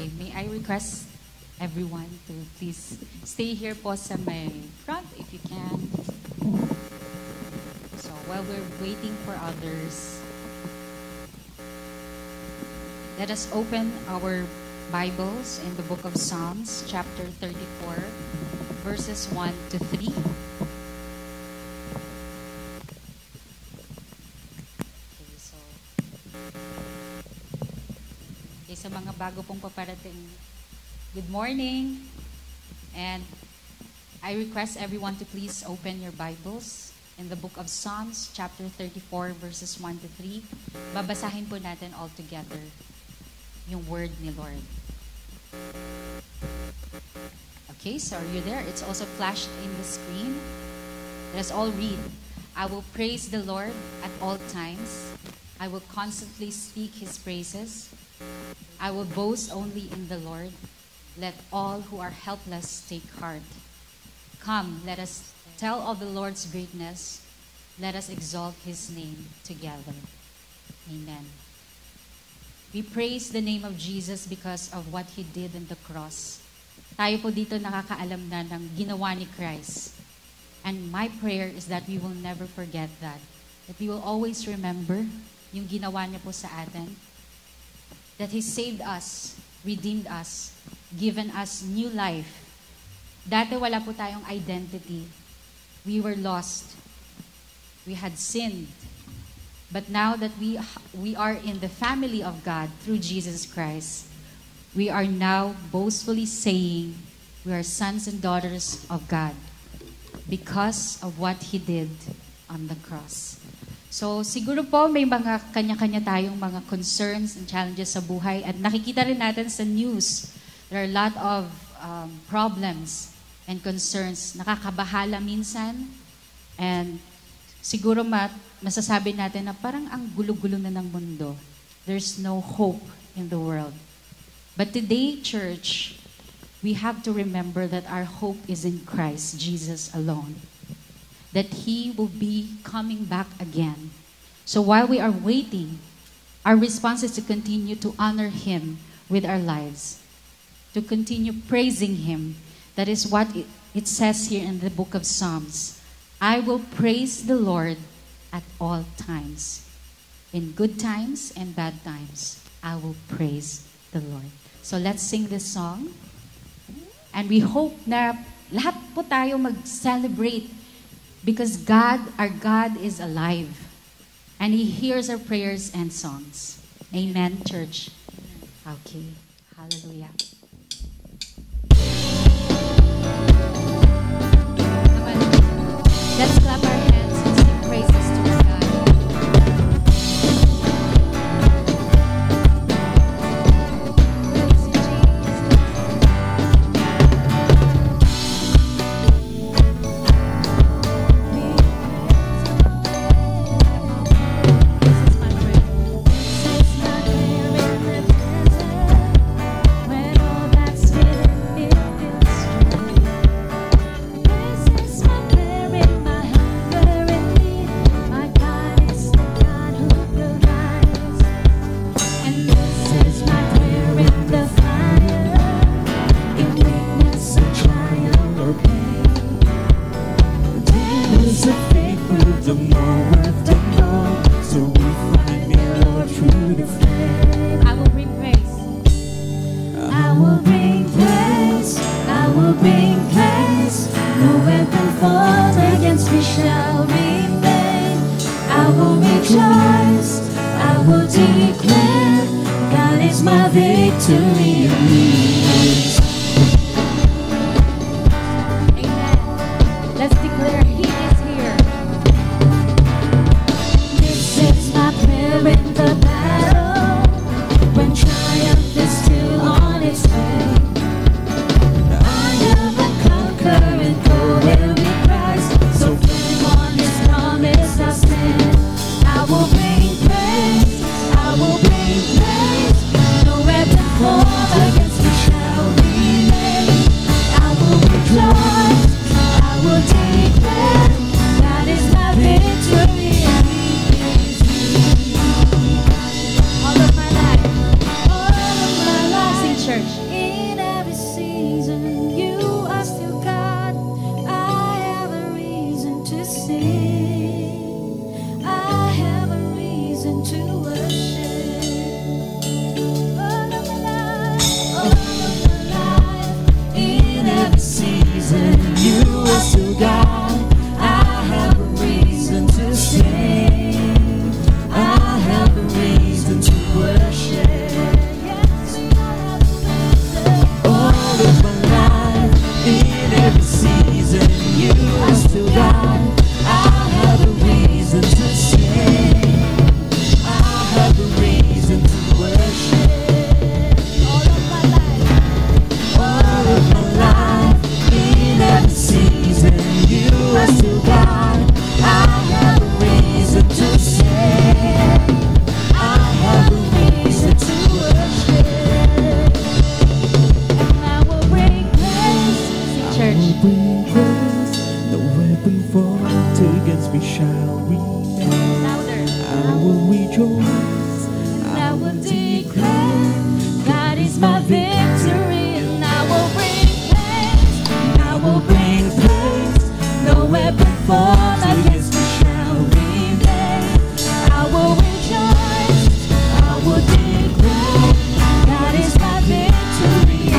Okay, may I request everyone to please stay here po sa may front if you can. So while we're waiting for others, let us open our Bibles in the book of Psalms, chapter 34, verses 1 to 3. Sa mga bago pong paparating, good morning, and I request everyone to please open your Bibles in the book of Psalms, chapter 34, verses 1 to 3. Babasahin po natin all together yung word ni Lord. Okay, so are you there? It's also flashed in the screen. Let us all read. I will praise the Lord at all times. I will constantly speak His praises. I will boast only in the Lord. Let all who are helpless take heart. Come, let us tell of the Lord's greatness. Let us exalt His name together. Amen. We praise the name of Jesus because of what He did on the cross. Tayo po dito nakakaalam na ng ginawa ni Christ. And my prayer is that we will never forget that. That we will always remember yung ginawa niya po sa atin. That He saved us, redeemed us, given us new life. Dati wala po tayong identity. We were lost. We had sinned. But now that we are in the family of God through Jesus Christ, we are now boastfully saying we are sons and daughters of God because of what He did on the cross. So, siguro po may mga kanya-kanya tayong mga concerns and challenges sa buhay at nakikita rin natin sa news, there are a lot of problems and concerns. Nakakabahala minsan and siguro masasabi natin na parang ang gulo-gulo na ng mundo. There's no hope in the world. But today, church, we have to remember that our hope is in Christ Jesus alone. That He will be coming back again. So while we are waiting, our response is to continue to honor Him with our lives, to continue praising Him. That is what it says here in the book of Psalms. I will praise the Lord at all times. In good times and bad times, I will praise the Lord. So let's sing this song. And we hope na lahat po tayo mag-celebrate because God, our God, is alive. And He hears our prayers and songs. Amen, church. Okay. Hallelujah. Let's clap our hands and sing praises to our God. I will bring praise, no weapon formed to sing. I have a reason to worship. All of my life, in every season, you are still God. I have a reason to sing. I have a reason to worship. Yes, we all have a reason. All of my life, in every season, you are still God. I have a reason to sing. I have a reason to worship. All of my life, in every season, you are still God. I have a reason to sing. I have a reason to worship. And I will bring praise. Church. Bring praise. No weapon formed against me shall remain. Louder. I will rejoice. And I will declare God is my victory. And I will bring praise. And I will bring praise. No weapon formed against me shall remain. I will rejoice. I will declare God is my victory.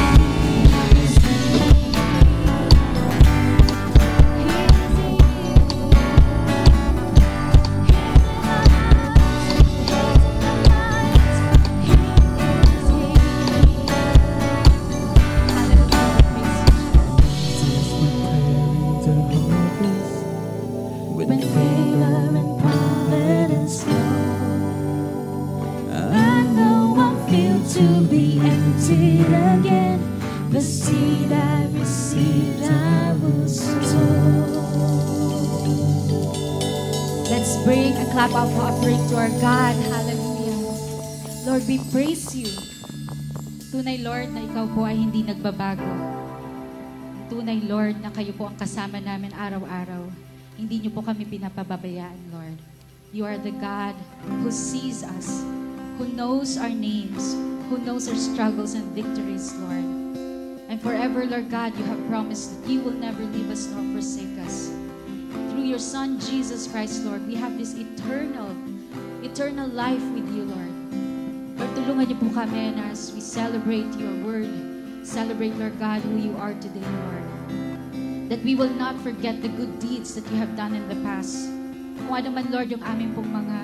When favor and providence flow, I know I'm filled to be emptied again. The seed I received, I will sow. Let's bring a clap of offering to our God. Hallelujah. Lord, we praise you. Tunay, Lord, na ikaw po ay hindi nagbabago. Tunay, Lord, na kayo po ang kasama namin araw-araw. Hindi niyo po kami pinapababayaan, Lord. You are the God who sees us, who knows our names, who knows our struggles and victories, Lord. And forever, Lord God, you have promised that you will never leave us nor forsake us. Through your Son, Jesus Christ, Lord, we have this eternal life with you, Lord. Lord, tulungan niyo po kami na as we celebrate your word, celebrate, Lord God, who you are today, Lord. That we will not forget the good deeds that you have done in the past. Kung ano man, Lord, yung aming pong mga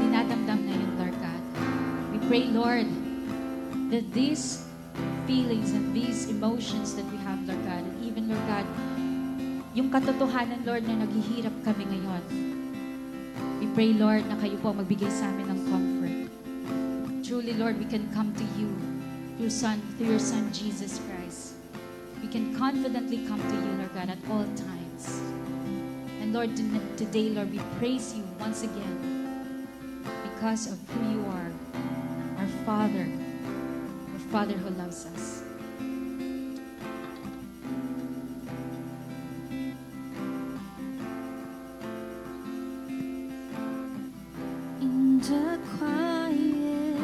dinadamdam na yun, Lord God. We pray, Lord, that these feelings and these emotions that we have, Lord God, and even, Lord God, yung katotohanan, Lord, na naghihirap kami ngayon. We pray, Lord, na kayo po magbigay sa amin ng comfort. Truly, Lord, we can come to you through your Son, Jesus Christ. We can confidently come to you, Lord God, at all times. And Lord, today, Lord, we praise you once again because of who you are, our Father who loves us. In the quiet,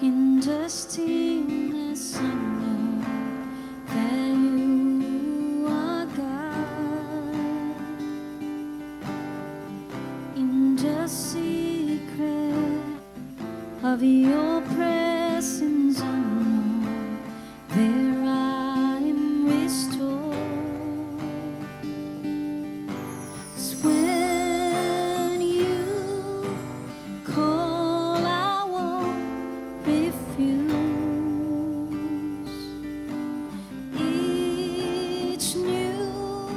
in the stillness, I know that you are God. In the secret of your presence, I know there I am restored. 'Cause when you call, I won't refuse. Each new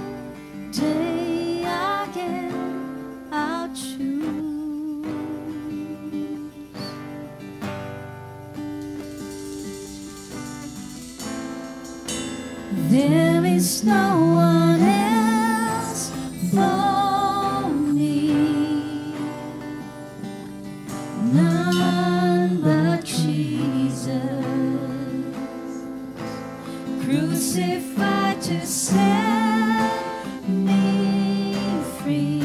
day again, I'll choose. There is no one else for me, none but Jesus, crucified to set me free.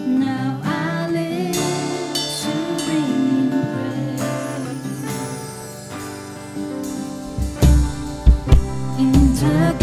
Now I live to bring praise in the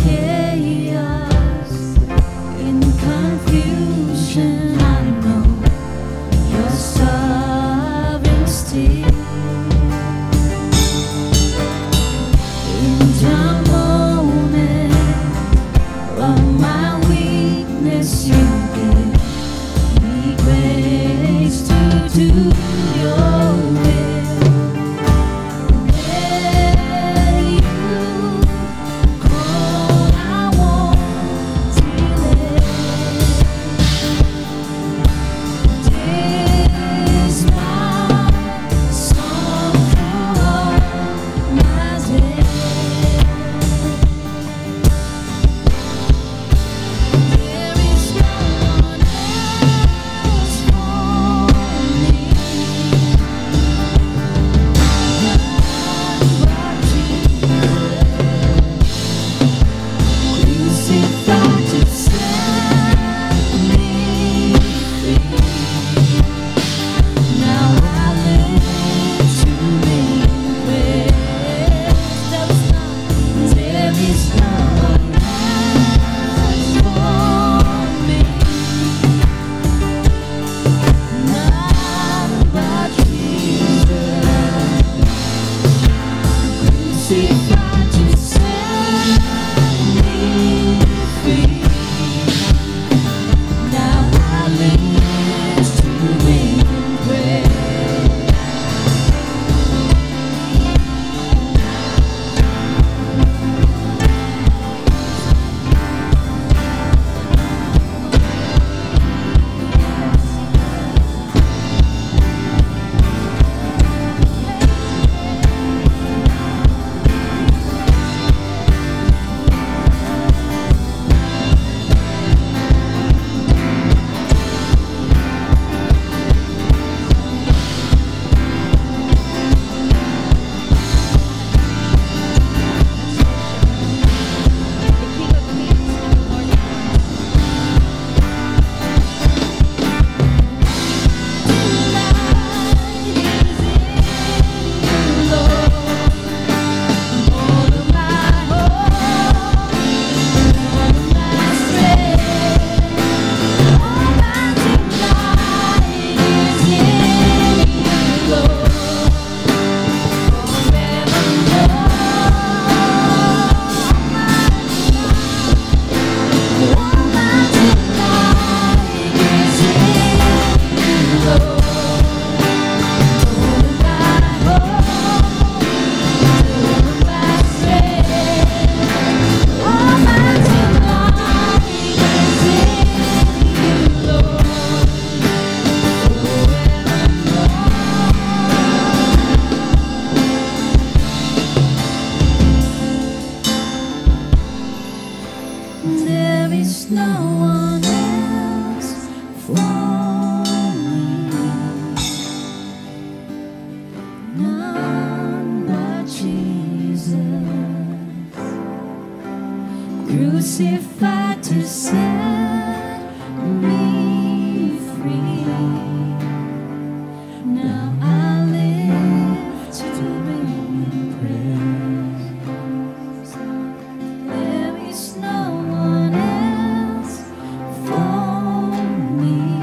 is no one else for me, none but Jesus, crucified to set me free. Now I live to bring Him praise. There is no one else for me,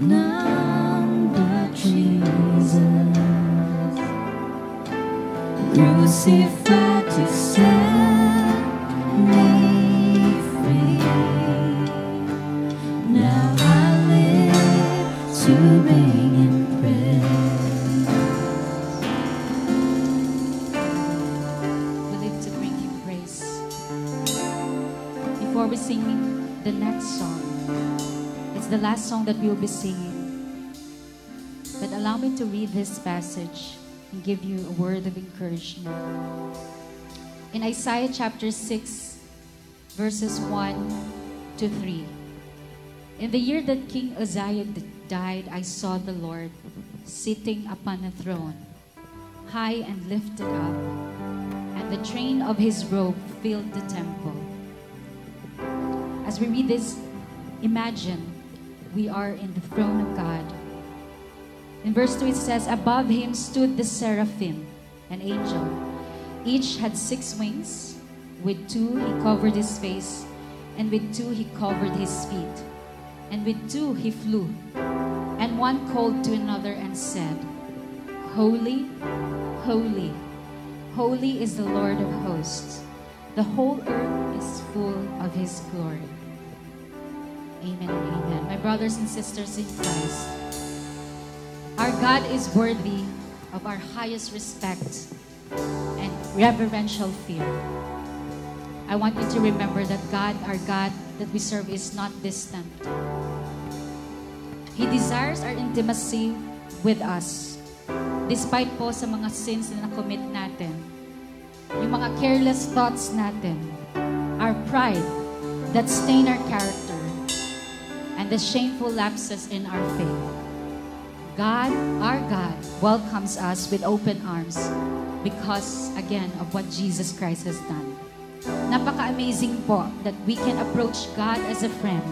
none but Jesus, crucified to set me free. Now I live to bring Him praise. We live to bring Him praise. Before we sing the next song, it's the last song that we will be singing. But allow me to read this passage and give you a word of encouragement. In Isaiah chapter 6, verses 1 to 3. In the year that King Uzziah died, I saw the Lord sitting upon a throne, high and lifted up, and the train of His robe filled the temple. As we read this, imagine we are in the throne of God. In verse 2 it says, above Him stood the seraphim, an angel. Each had 6 wings. With 2 He covered His face, and with 2 He covered His feet, and with 2 He flew. And one called to another and said, Holy, holy, holy is the Lord of hosts. The whole earth is full of His glory. Amen and amen. My brothers and sisters in Christ, our God is worthy of our highest respect and reverential fear. I want you to remember that God, our God that we serve, is not distant. He desires our intimacy with us. Despite po sa mga sins na na-commit natin, yung mga careless thoughts natin, our pride that stain our character, and the shameful lapses in our faith. God, our God, welcomes us with open arms because, again, of what Jesus Christ has done. Napaka-amazing po that we can approach God as a friend,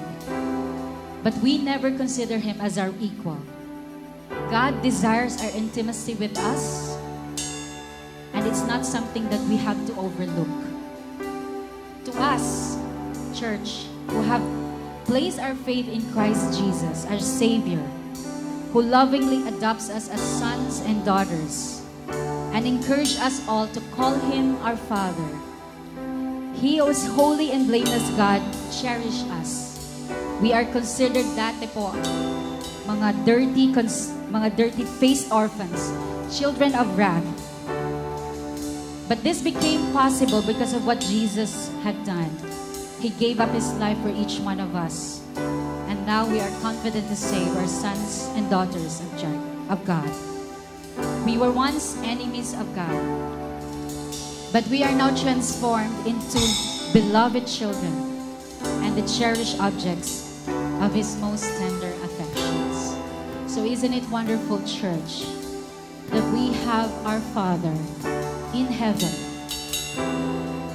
but we never consider Him as our equal. God desires our intimacy with us, and it's not something that we have to overlook. To us, church, who have placed our faith in Christ Jesus, our Savior, who lovingly adopts us as sons and daughters, and encourage us all to call Him our Father. He who is holy and blameless God, cherish us. We are considered dati po mga dirty-faced orphans, children of wrath. But this became possible because of what Jesus had done. He gave up His life for each one of us. And now we are confident to say we're sons and daughters of God. We were once enemies of God, but we are now transformed into beloved children and the cherished objects of His most tender affections. So isn't it wonderful, church, that we have our Father in heaven.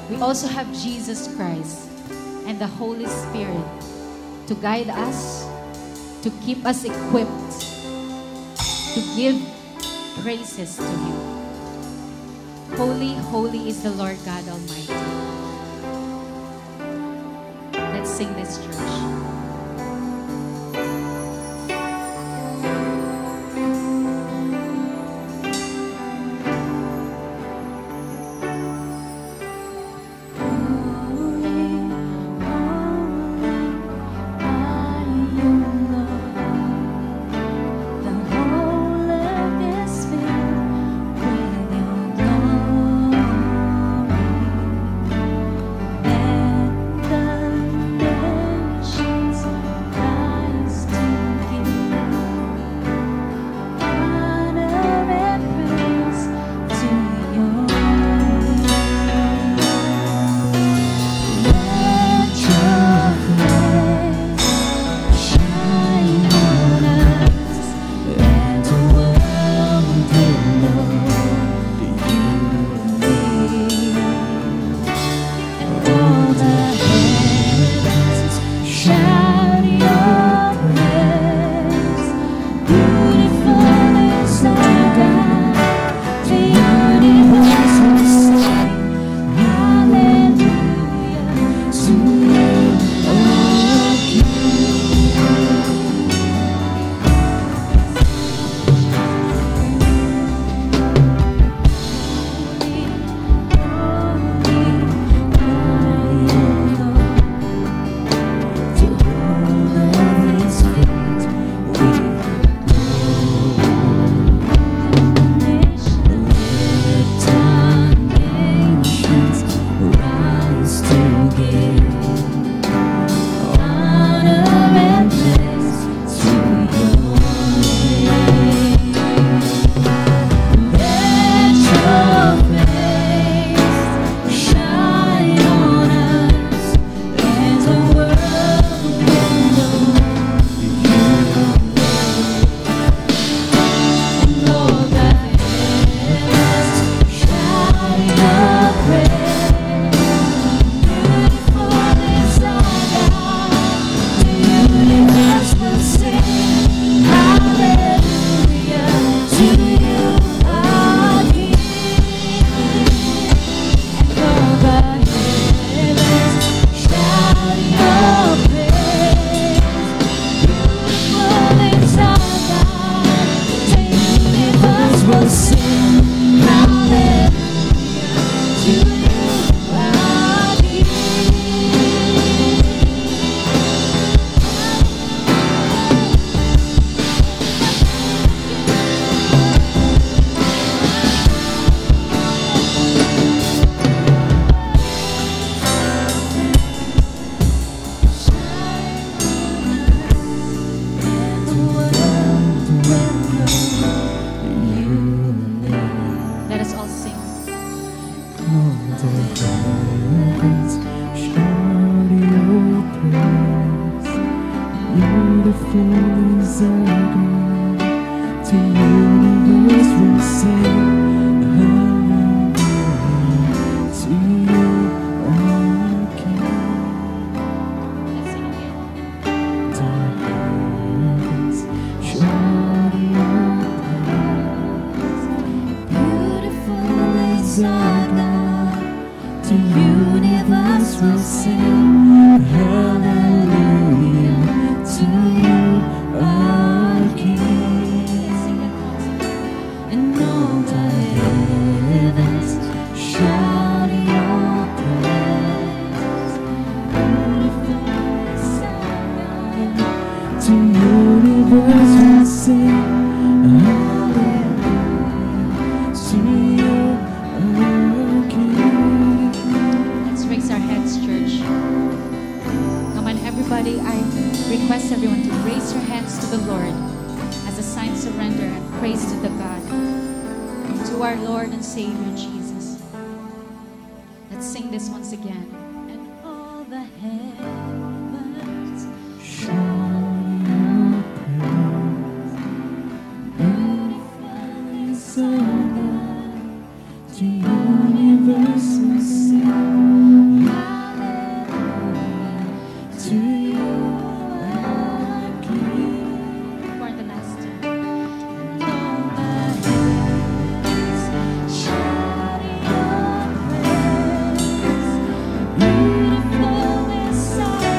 We also have Jesus Christ and the Holy Spirit to guide us, to keep us equipped, to give praises to Him. Holy, holy is the Lord God Almighty. Let's sing this, church. Let the is our God. To universe will sing hallelujah. To you, our King. Let's sing again. The heavens shout your praise. Beautiful is our God. The universe will sing hallelujah. To you, our King. and all the heavens shout your praise. Beautiful is our God. To universe will sing hallelujah. To you, our King. Let's raise our heads, church. Come on, everybody. I request everyone to raise your hands to the Lord as a sign of surrender and praise to the God, to our Lord and Savior Jesus. Let's sing this once again. And all the heavens Shout your praise. beautiful is our God. To universe will sing Hallelujah. to you, our King. For the last time. And all the heavens shout your praise. Beautiful is our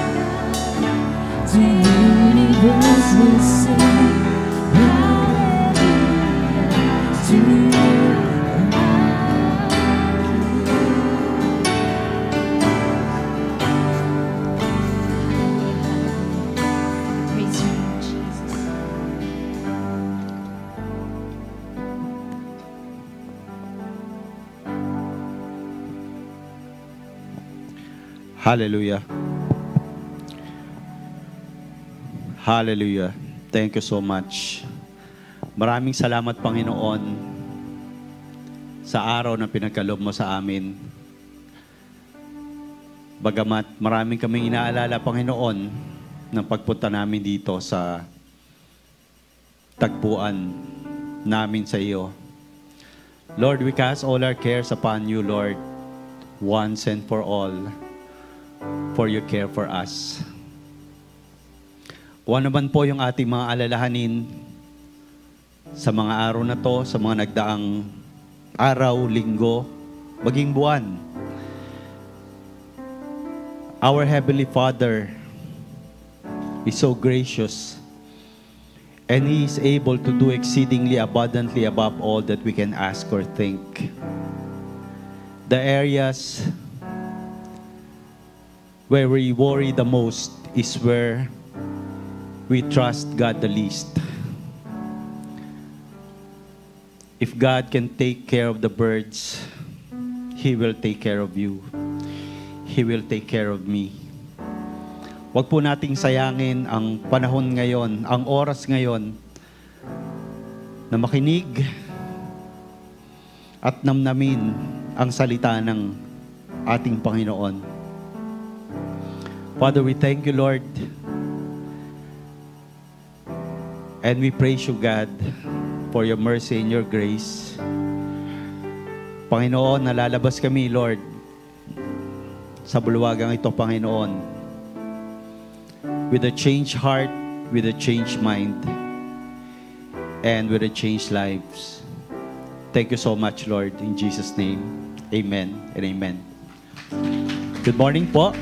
God. To universe will sing Hallelujah. to you, Praise your name, Jesus. Hallelujah. Hallelujah. Thank you so much. Maraming salamat, Panginoon, sa araw na pinagkaloob mo sa amin. Bagamat maraming kaming inaalala, Panginoon, ng pagpunta namin dito sa tagpuan namin sa iyo. Lord, we cast all our cares upon you, Lord, once and for all, for you care for us. Kung ano man po yung ating mga alalahanin sa mga araw na to, sa mga nagdaang araw, linggo, maging buwan. Our Heavenly Father is so gracious and He is able to do exceedingly abundantly above all that we can ask or think. The areas where we worry the most is where we trust God the least. If God can take care of the birds, He will take care of you. He will take care of me. Huwag po nating sayangin ang panahon ngayon, ang oras ngayon, na makinig at namnamin ang salita ng ating Panginoon. Father, we thank you, Lord. And we praise you, God, for your mercy and your grace. Panginoon, nalalabas kami, Lord, sa bulwagang ito, Panginoon, with a changed heart, with a changed mind, and with a changed lives. Thank you so much, Lord, in Jesus' name. Amen and amen. Good morning po.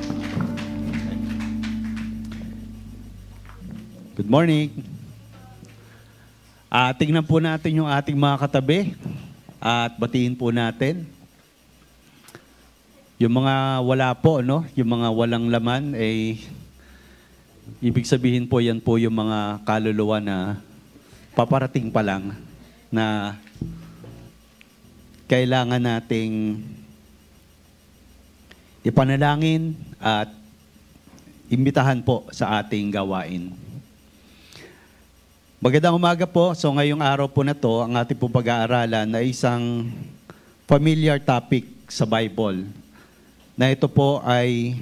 Good morning. Tingnan po natin yung ating mga katabi at batiin po natin. Yung mga wala po, no? Yung mga walang laman, ibig sabihin po yan po yung mga kaluluwa na paparating pa lang na kailangan nating ipanalangin at imbitahan po sa ating gawain. Magandang umaga po. So ngayong araw po na to, ang ating po pag-aaralan na isang familiar topic sa Bible. Na ito po ay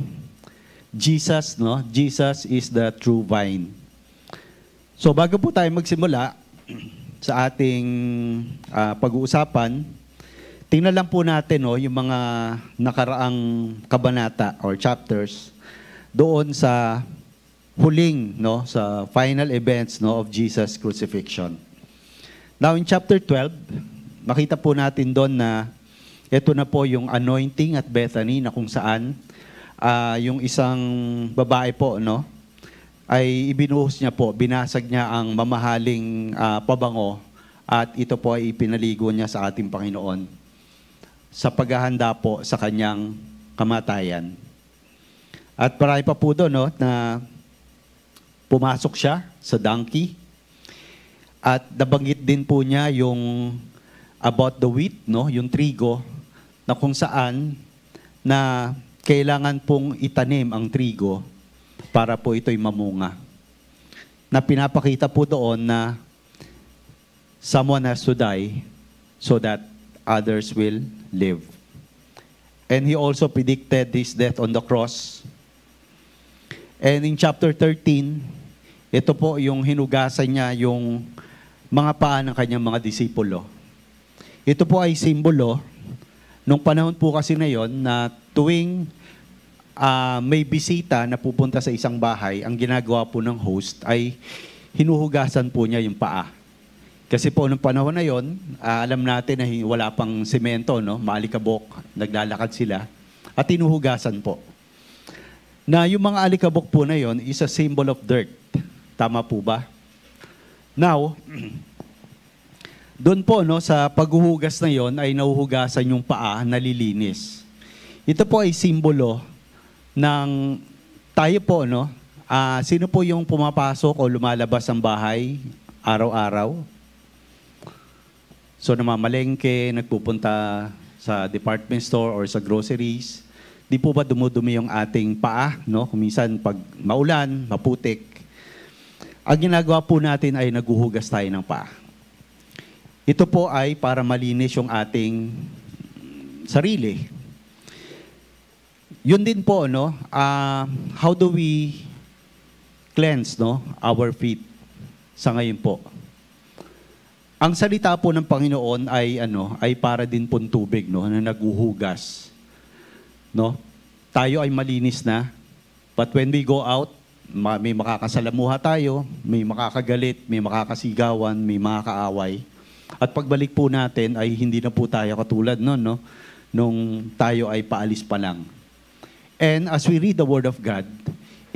Jesus, no? Jesus is the true vine. So bago po tayo magsimula sa ating pag-uusapan, tingnan lang po natin yung mga nakaraang kabanata or chapters doon sa huling, sa final events of Jesus' crucifixion. Now in chapter 12, makita po natin doon na ito na po yung anointing at Bethany na kung saan yung isang babae po, ay ibinuhos niya po, binasag niya ang mamahaling pabango at ito po ay ipinaligo niya sa ating Panginoon sa paghahanda po sa kanyang kamatayan. At marami pa po doon na pumasok siya sa donkey at nabanggit din po niya yung about the wheat, yung trigo, na kung saan na kailangan pong itanim ang trigo para po ito'y mamunga. Na pinapakita po doon na someone has to die so that others will live. And he also predicted his death on the cross. And in chapter 13, ito po yung hinugasan niya yung mga paa ng kanyang mga disipulo. Ito po ay simbolo nung panahon po kasi na yon na tuwing may bisita na pupunta sa isang bahay, ang ginagawa po ng host ay hinuhugasan po niya yung paa. Kasi po nung panahon na yon, alam natin na wala pang semento, maalikabok, naglalakad sila, at hinuhugasan po. Na yung mga alikabok po na yon is a symbol of dirt. Tama po ba? Now, doon po sa paghuhugas na yon ay nahuhugasan yung paa, nalilinis. Ito po ay simbolo ng tayo po, sino po yung pumapasok o lumalabas ng bahay araw-araw? So namamalengke, nagpupunta sa department store or sa groceries. Di po ba dumudumi yung ating paa? Kung minsan pag maulan, maputik. Ang ginagawa po natin ay naghuhugas tayo ng paa. Ito po ay para malinis yung ating sarili. Yun din po, how do we cleanse our feet sa ngayon po? Ang salita po ng Panginoon ay para din pong tubig, na naghuhugas. Tayo ay malinis na, but when we go out, may makakasalamuha tayo, may makakagalit, may makakasigawan, may makakaaway. At pagbalik po natin ay hindi na po tayo katulad nung tayo ay paalis pa lang. And as we read the Word of God,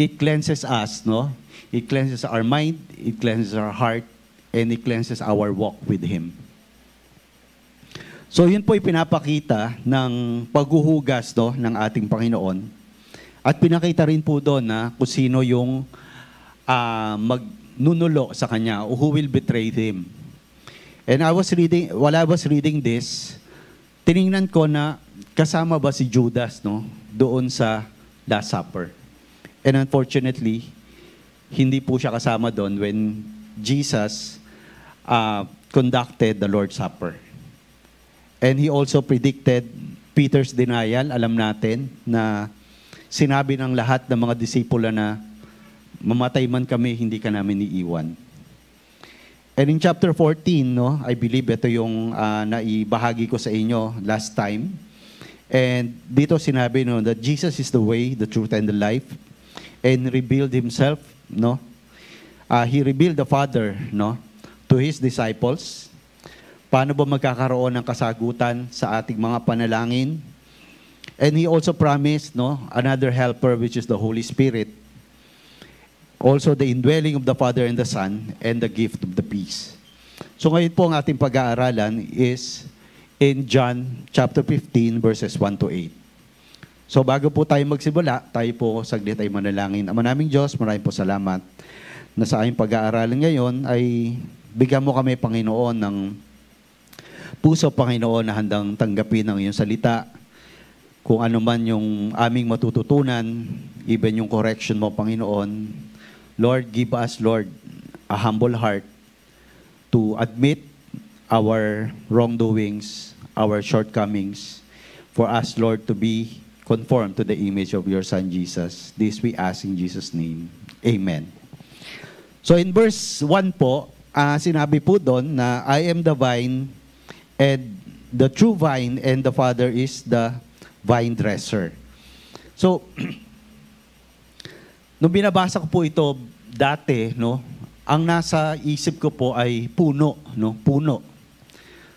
it cleanses us, It cleanses our mind, it cleanses our heart, and it cleanses our walk with Him. So yun po pinapakita ng paghuhugas ng ating Panginoon. At pinakita rin po doon na kung sino yung magnunulo sa Kanya, who will betray Him. And while I was reading this, tiningnan ko na kasama ba si Judas doon sa Last Supper. And unfortunately, hindi po siya kasama doon when Jesus conducted the Lord's Supper. And he also predicted Peter's denial. Alam natin na sinabi ng lahat ng mga disipulo na mamatay man kami, hindi ka namin iiwan. And in chapter 14, I believe ito yung naibahagi ko sa inyo last time. And dito sinabi that Jesus is the way, the truth, and the life. And revealed Himself, He revealed the Father, to His disciples. Paano ba magkakaroon ng kasagutan sa ating mga panalangin? And He also promised, another helper, which is the Holy Spirit. Also the indwelling of the Father and the Son, and the gift of the peace. So ngayon po ang ating pag-aaralan is in John chapter 15, verses 1 to 8. So bago po tayo magsimula, tayo po saglit ay manalangin. Ama naming Diyos, maraming po salamat na sa aming pag-aaralan ngayon ay bigyan mo kami, Panginoon, ng puso, Panginoon, na handang tanggapin ang iyong salita. Kung ano man yung aming matututunan, even yung correction mo, Panginoon, Lord, give us, Lord, a humble heart to admit our wrongdoings, our shortcomings, for us, Lord, to be conformed to the image of your Son, Jesus. This we ask in Jesus' name. Amen. So in verse 1 po, sinabi po doon na I am the vine and the true vine and the Father is the vine dresser. So, nung binabasa ko po ito dati, no, ang nasa isip ko po ay puno, no, puno.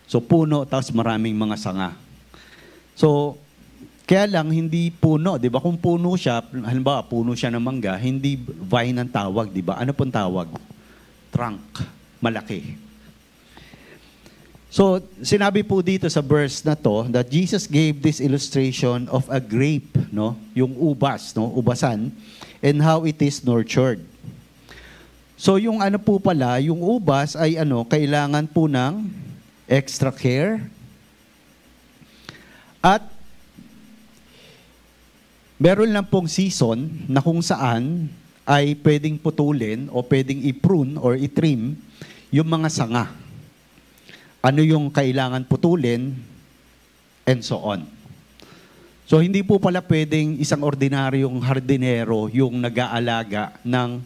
So puno, tapos maraming mga sanga. So, kaya lang hindi puno, di ba? Kung puno siya, halimbawa puno siya ng mangga, hindi vine ang tawag, di ba? Ano pong tawag? Trunk, malaki. So, sinabi po dito sa verse na to that Jesus gave this illustration of a grape, no? Yung ubas, no? Ubasan, and how it is nurtured. So, yung ano po pala, yung ubas ay ano, kailangan po ng extra care. At meron lang pong season na kung saan ay pwedeng putulin o pwedeng i-prune or i-trim yung mga sanga. Ano yung kailangan putulin, and so on. So, hindi po pala pwedeng isang ordinaryong hardinero yung nag-aalaga ng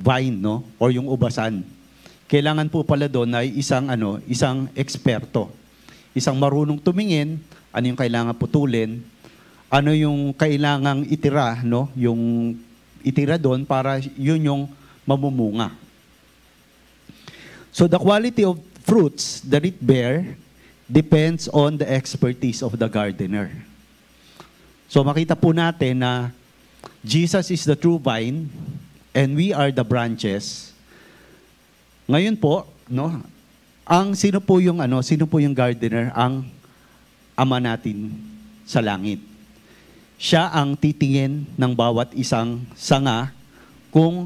vine, no? Or yung ubasan. Kailangan po pala doon ay isang eksperto. Isang marunong tumingin, ano yung kailangan putulin, ano yung kailangang itira, no? Yung itira doon para yun yung mamumunga. So the quality of fruits that it bear depends on the expertise of the gardener. So makita po natin na Jesus is the true vine and we are the branches. Ngayon po, no, sino po yung gardener? Ang Ama natin sa langit. Siya ang titingin ng bawat isang sanga kung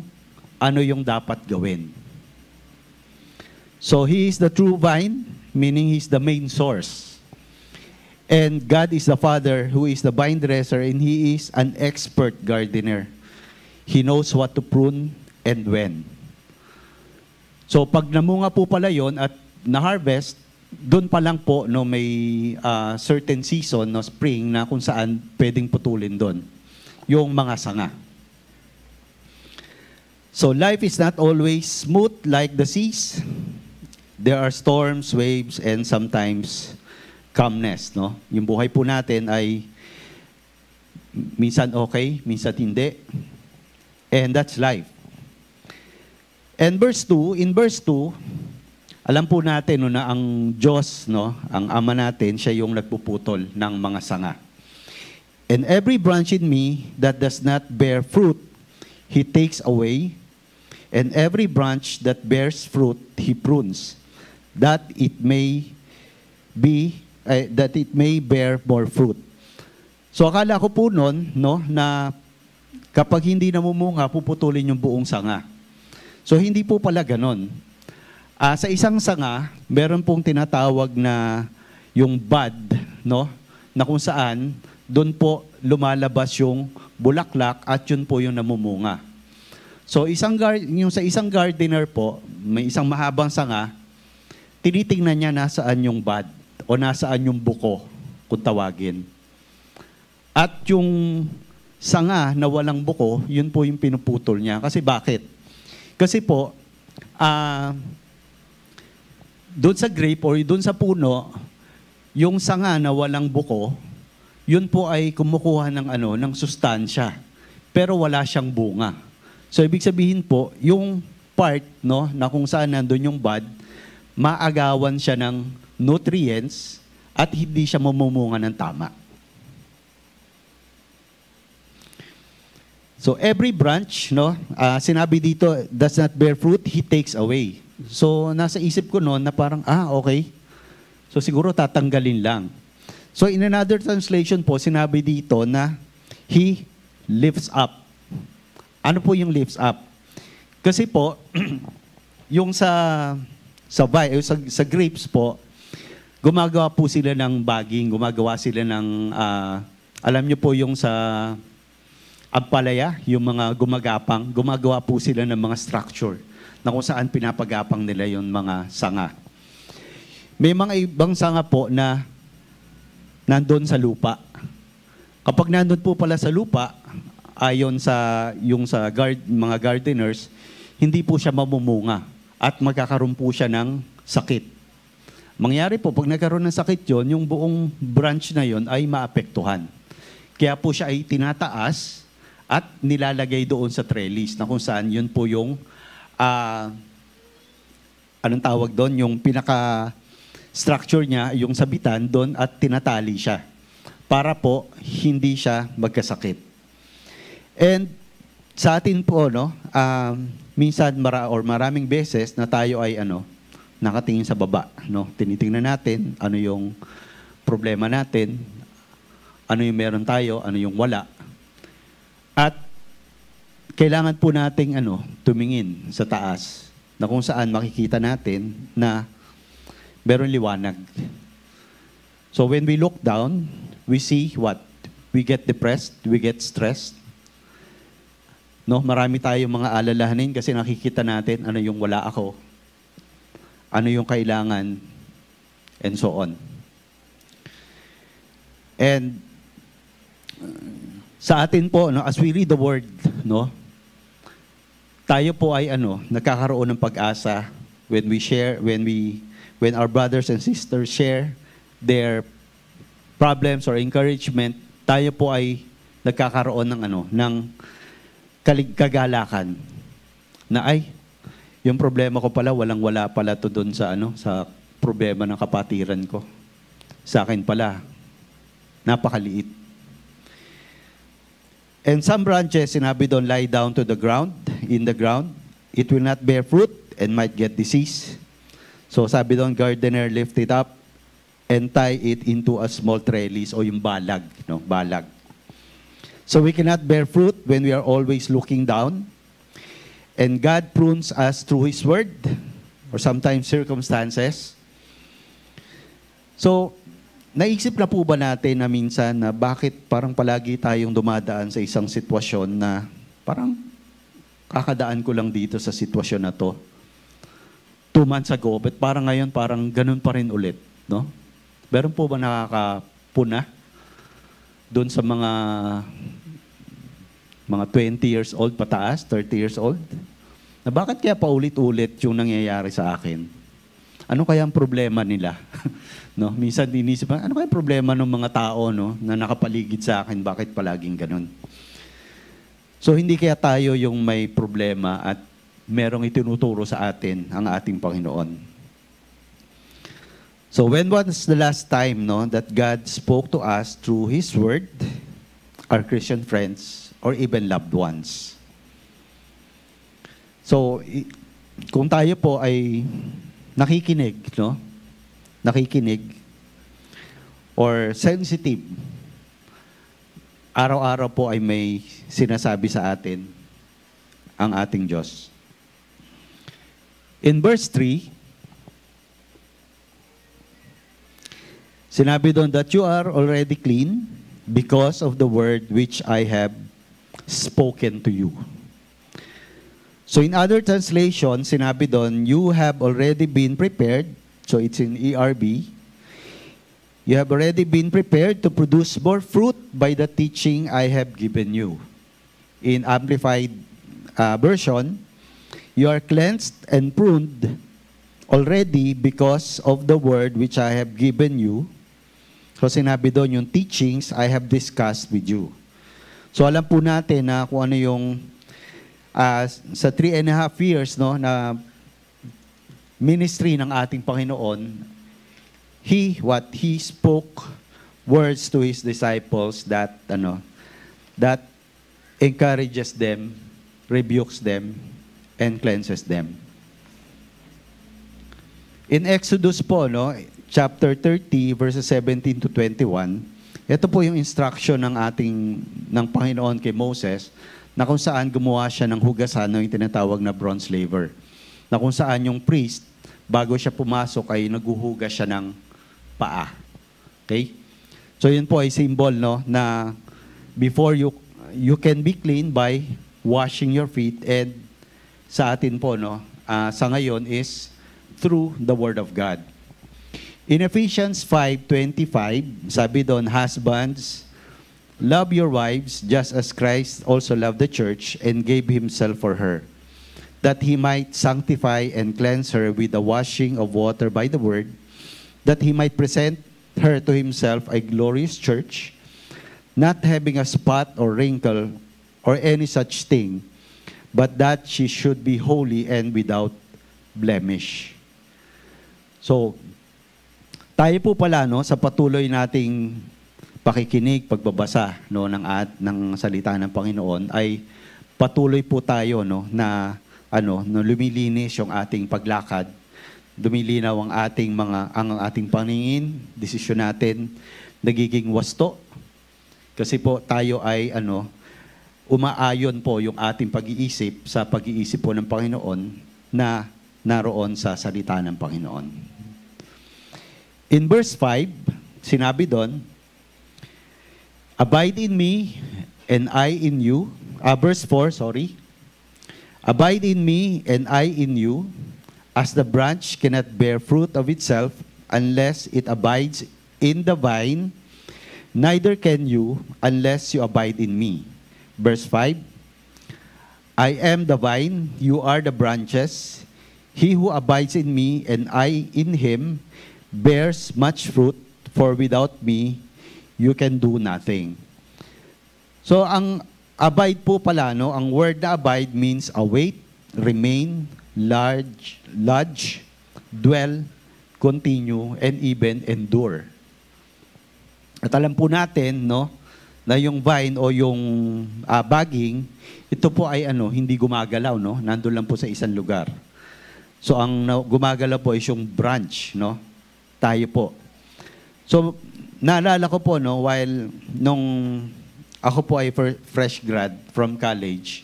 ano yung dapat gawin. So He is the true vine, meaning He's the main source. And God is the Father who is the vine dresser, and He is an expert gardener. He knows what to prune and when. So pag namunga po pala yon at na-harvest, doon pa lang po no, may certain season, no, spring, na kung saan pwedeng putulin doon yung mga sanga. So life is not always smooth like the seas. There are storms, waves, and sometimes calmness. No? Yung buhay po natin ay minsan okay, minsan hindi. And that's life. And in verse 2, alam po natin no, na ang Diyos, no, ang Ama natin, siya yung nagpuputol ng mga sanga. And every branch in me that does not bear fruit, He takes away. And every branch that bears fruit, He prunes, that it may bear more fruit. So akala ko po noon, no, na kapag hindi namumunga, puputulin yung buong sanga. So hindi po pala ganon. Sa isang sanga, meron pong tinatawag na yung bud, no, na kung saan doon po lumalabas yung bulaklak at yun po yung namumunga. So sa isang gardener po, may isang mahabang sanga, tinitingnan niya nasaan yung bud o nasaan yung buko kung tawagin. At yung sanga na walang buko, yun po yung pinuputol niya. Kasi bakit? Kasi po, doon sa grape or doon sa puno, yung sanga na walang buko, yun po ay kumukuha ng sustansya. Pero wala siyang bunga. So ibig sabihin po, yung part, no, na kung saan nandun yung bud, maagawan siya ng nutrients at hindi siya mamumunga ng tama. So every branch, no, sinabi dito, does not bear fruit, He takes away. So nasa isip ko noon na parang, okay. So siguro tatanggalin lang. So in another translation po, sinabi dito na He lifts up. Ano po yung lifts up? Kasi po, yung sa grapes po, gumagawa po sila ng bagging, gumagawa sila ng, alam niyo po yung sa ampalaya, yung mga gumagawa po sila ng mga structure na kung saan pinapagapang nila yung mga sanga. May mga ibang sanga po na nandun sa lupa. Kapag nandun po pala sa lupa, ayon sa mga gardeners, hindi po siya mamumunga at magkakaroon po siya ng sakit. Mangyari po, pag nagkaroon ng sakit yon, yung buong branch na yon ay maapektuhan. Kaya po siya ay tinataas at nilalagay doon sa trellis na kung saan yun po yung, anong tawag doon, yung pinaka-structure niya, yung sabitan doon at tinatali siya para po hindi siya magkasakit. And sa atin po, no, minsan maraming beses na tayo ay nakatingin sa baba, no? Tinitingnan natin ano yung problema natin, ano yung meron tayo, ano yung wala. At kailangan po nating tumingin sa taas na kung saan makikita natin na meron liwanag. So when we look down, we see what? We get depressed, we get stressed. No, marami tayong mga alalahanin kasi nakikita natin ano yung wala ako, ano yung kailangan, and so on. And sa atin po, no, as we read the word, no, tayo po ay nagkakaroon ng pag-asa when our brothers and sisters share their problems or encouragement, tayo po ay nagkakaroon ng kagalakan na yung problema ko pala, walang-wala pala to doon sa problema ng kapatiran ko. Sa akin pala, napakaliit. And some branches, sinabi doon, lie down to the ground, in the ground. It will not bear fruit and might get disease. So sabi doon, gardener, lift it up and tie it into a small trellis o yung balag, no? Balag. So we cannot bear fruit when we are always looking down. And God prunes us through His Word or sometimes circumstances. So, naisip na po ba natin na minsan na bakit parang palagi tayong dumadaan sa isang sitwasyon na parang kakadaan ko lang dito sa sitwasyon na to 2 months ago, but parang ngayon parang ganun pa rin ulit, no? Meron po ba nakakapuna doon sa mga 20 years old pataas, 30 years old? Na bakit kaya paulit-ulit yung nangyayari sa akin? Ano kaya ang problema nila? No? Minsan inisip, ano kaya problema ng mga tao, no, na nakapaligid sa akin? Bakit palaging ganun? So hindi kaya tayo yung may problema at merong itinuturo sa atin ang ating Panginoon. So when was the last time, no, that God spoke to us through His Word, our Christian friends, or even loved ones? So, kung tayo po ay nakikinig, no? Nakikinig, or sensitive, araw-araw po ay may sinasabi sa atin ang ating Diyos. In verse 3, sinabi doon that you are already clean because of the word which I have spoken to you. So in other translations, sinabi doon, you have already been prepared. So it's in ERB. You have already been prepared to produce more fruit by the teaching I have given you. In Amplified version, you are cleansed and pruned already because of the word which I have given you. So sinabi doon yung teachings I have discussed with you. So alam po natin na kung ano yung sa 3.5 years, no, na ministry ng ating Panginoon, He spoke words to His disciples that that encourages them, rebukes them, and cleanses them. In Exodus po, no, chapter 30, verses 17 to 21, ito po yung instruction ng Panginoon kay Moses, na kung saan gumawa siya ng hugasan ng tinatawag na bronze laver. Na kung saan yung priest, bago siya pumasok ay naghuhugas siya ng paa. Okay? So yun po ay symbol, no, na before you can be clean by washing your feet, and sa atin po, no, sa ngayon is through the Word of God. In Ephesians 5:25, sabi doon, husbands, Love your wives just as Christ also loved the church and gave himself for her, that he might sanctify and cleanse her with the washing of water by the word, that he might present her to himself a glorious church, not having a spot or wrinkle or any such thing, but that she should be holy and without blemish. So, tayo po pala no, sa patuloy nating pakikinig, pagbabasa no, ng salita ng Panginoon, ay patuloy po tayo no, na lumilinis yung ating paglakad, lumilinaw ang ating paningin, desisyon natin nagiging wasto. Kasi po tayo ay umaayon po yung ating pag-iisip sa pag-iisip po ng Panginoon na naroon sa salita ng Panginoon. In verse 5, sinabi doon, abide in me and I in you. Verse 4, sorry. Abide in me and I in you, as the branch cannot bear fruit of itself unless it abides in the vine, neither can you unless you abide in me. Verse 5, I am the vine, you are the branches. He who abides in me and I in him bears much fruit, for without me you can do nothing. So ang abide po pala, no, ang word na abide means await, remain, lodge, dwell, continue, and even endure. At alam po natin, no, na yung vine o yung baging, ito po ay hindi gumagalaw, no? Nandun lang po sa isang lugar. So ang gumagalaw po is yung branch, no? Tayo po. So naalala ko po, no, while nung ako po ay fresh grad from college,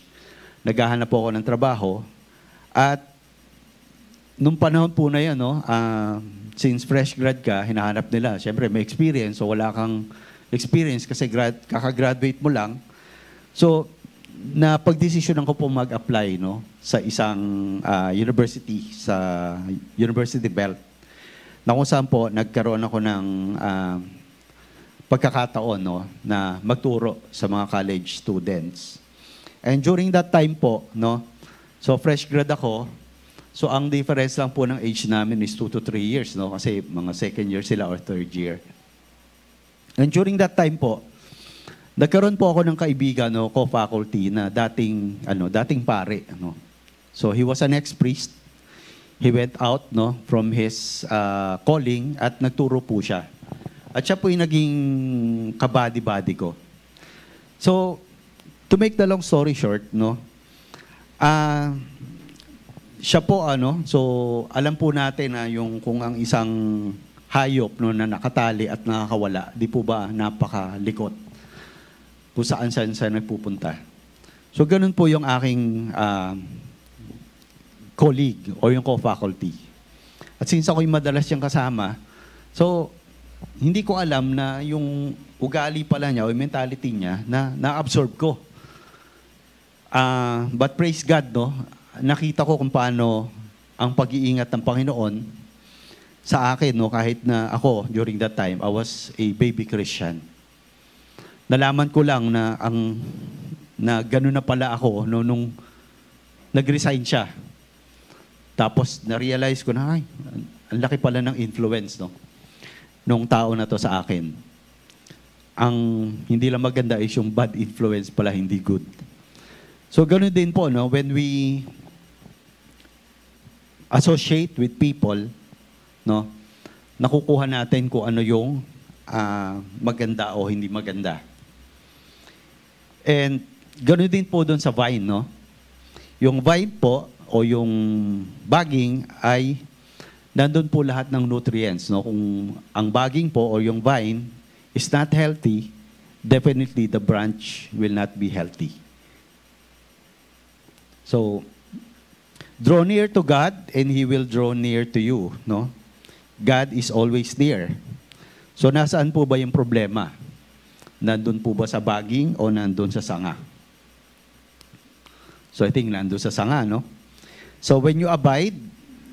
naghahanap po ako ng trabaho, at nung panahon po na yan, no, since fresh grad ka, hinahanap nila, syempre may experience, so wala kang experience kasi kakagraduate mo lang. So, napagdesisyonan ko po mag-apply, no, sa isang university, sa University Belt, na kung saan po nagkaroon ako ng pagkakataon, no, na magturo sa mga college students. And during that time po, no, so fresh grad ako, so ang difference lang po ng age namin is 2 to 3 years, no, kasi mga second year sila or third year. And during that time po, nagkaroon po ako ng kaibigan, no, co-faculty na dating pare, no. So he was an ex-priest. He went out, no, from his calling at nagturo po siya. At siya po yung naging kabady-body ko. So, to make the long story short, no, siya po, so alam po natin na yung kung ang isang hayop, no, na nakatali at nakakawala, di po ba napakalikot kung saan nagpupunta. So ganun po yung aking colleague o yung co-faculty. At since ako yung madalas siyang kasama, so hindi ko alam na yung ugali pala niya o yung mentality niya na na-absorb ko. But praise God, no, nakita ko kung paano ang pag-iingat ng Panginoon sa akin, no, kahit na ako, during that time, I was a baby Christian. Nalaman ko lang na gano'n na pala ako, no, nung nag-resign siya. Tapos, na-realize ko na, ang laki pala ng influence, no, nung tao na to sa akin. Ang hindi lang maganda is yung bad influence pala, hindi good. So, gano'n din po, no, when we associate with people, no, nakukuha natin kung ano yung maganda o hindi maganda. And gano'n din po doon sa vine, no? Yung vine po o yung baging ay nandun po lahat ng nutrients, no? Kung ang baging po o yung vine is not healthy, definitely the branch will not be healthy. So, draw near to God and He will draw near to you, no? God is always near. So, nasaan po ba yung problema? Nandun po ba sa baging o nandun sa sanga? So, I think nandun sa sanga, no? So, when you abide,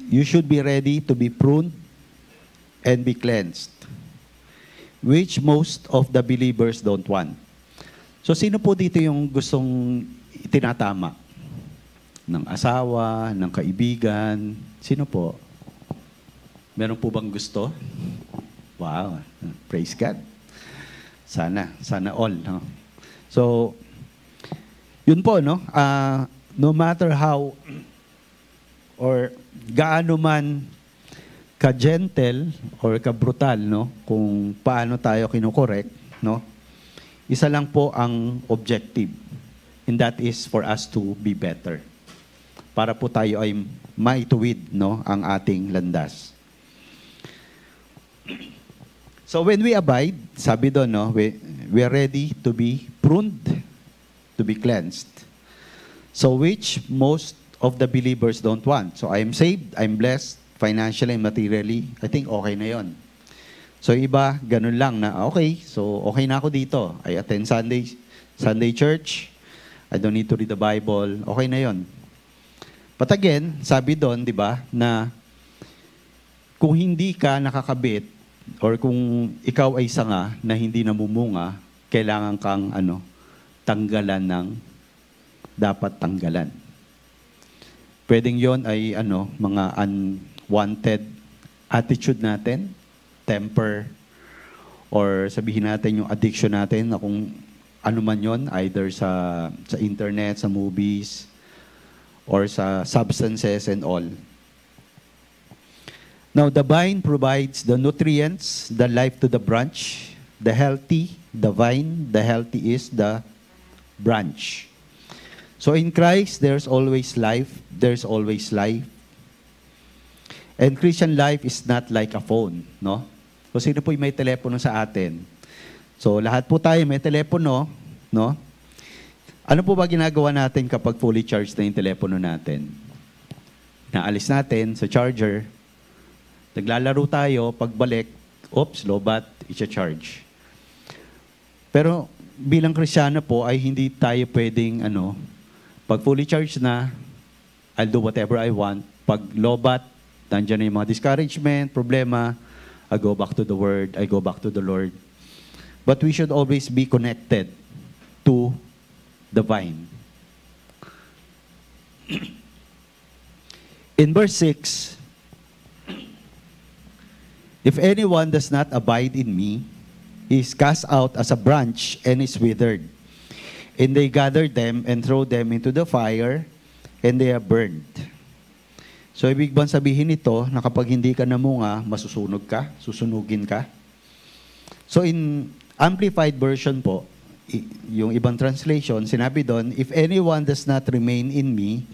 you should be ready to be pruned and be cleansed, which most of the believers don't want. So sino po dito yung gustong itinatama? Ng asawa, ng kaibigan, sino po? Meron po bang gusto? Wow, praise God. Sana all. No? So, yun po, no? No matter how or gaano man ka-gentle or ka-brutal, no? Kung paano tayo kinukorek, no? Isa lang po ang objective. And that is for us to be better. Para po tayo ay maituwid, no? Ang ating landas. So when we abide, sabi doon, no? We are ready to be pruned, to be cleansed. So which most of the believers don't want. So I am saved, I'm blessed, financially and materially. I think okay na yon. So iba, ganun lang na, okay, so okay na ako dito. I attend Sunday church. I don't need to read the Bible. Okay na yon. But again, sabi doon, di ba, na kung hindi ka nakakabit or kung ikaw ay sanga na hindi namumunga, kailangan kang tanggalan ng dapat tanggalan. Pwedeng yon ay mga unwanted attitude natin, temper, or sabihin natin yung addiction natin na kung ano man yon, either sa internet, sa movies, or sa substances and all. Now, the vine provides the nutrients, the life to the branch, the healthy, the vine, the healthy is the branch. So in Christ, there's always life, there's always life. And Christian life is not like a phone, no? So sino po yung may telepono sa atin? So lahat po tayo may telepono, no? Ano po ba ginagawa natin kapag fully charged na yung telepono natin? Naalis natin sa charger, naglalaro tayo, pagbalik, oops, lobat, i-charge. Pero bilang Kristiyano po ay hindi tayo pwedeng pag fully charged na, I'll do whatever I want. Pag lobat, nandiyan na yung mga discouragement, problema, I go back to the Word, I go back to the Lord. But we should always be connected to the vine. In verse 6, if anyone does not abide in me, he is cast out as a branch and is withered. And they gather them and throw them into the fire, and they are burned. So, ibig bang sabihin nito na kapag hindi ka namunga, masusunog ka, susunugin ka? So, in Amplified Version po, yung ibang translation, sinabi doon, if anyone does not remain in me,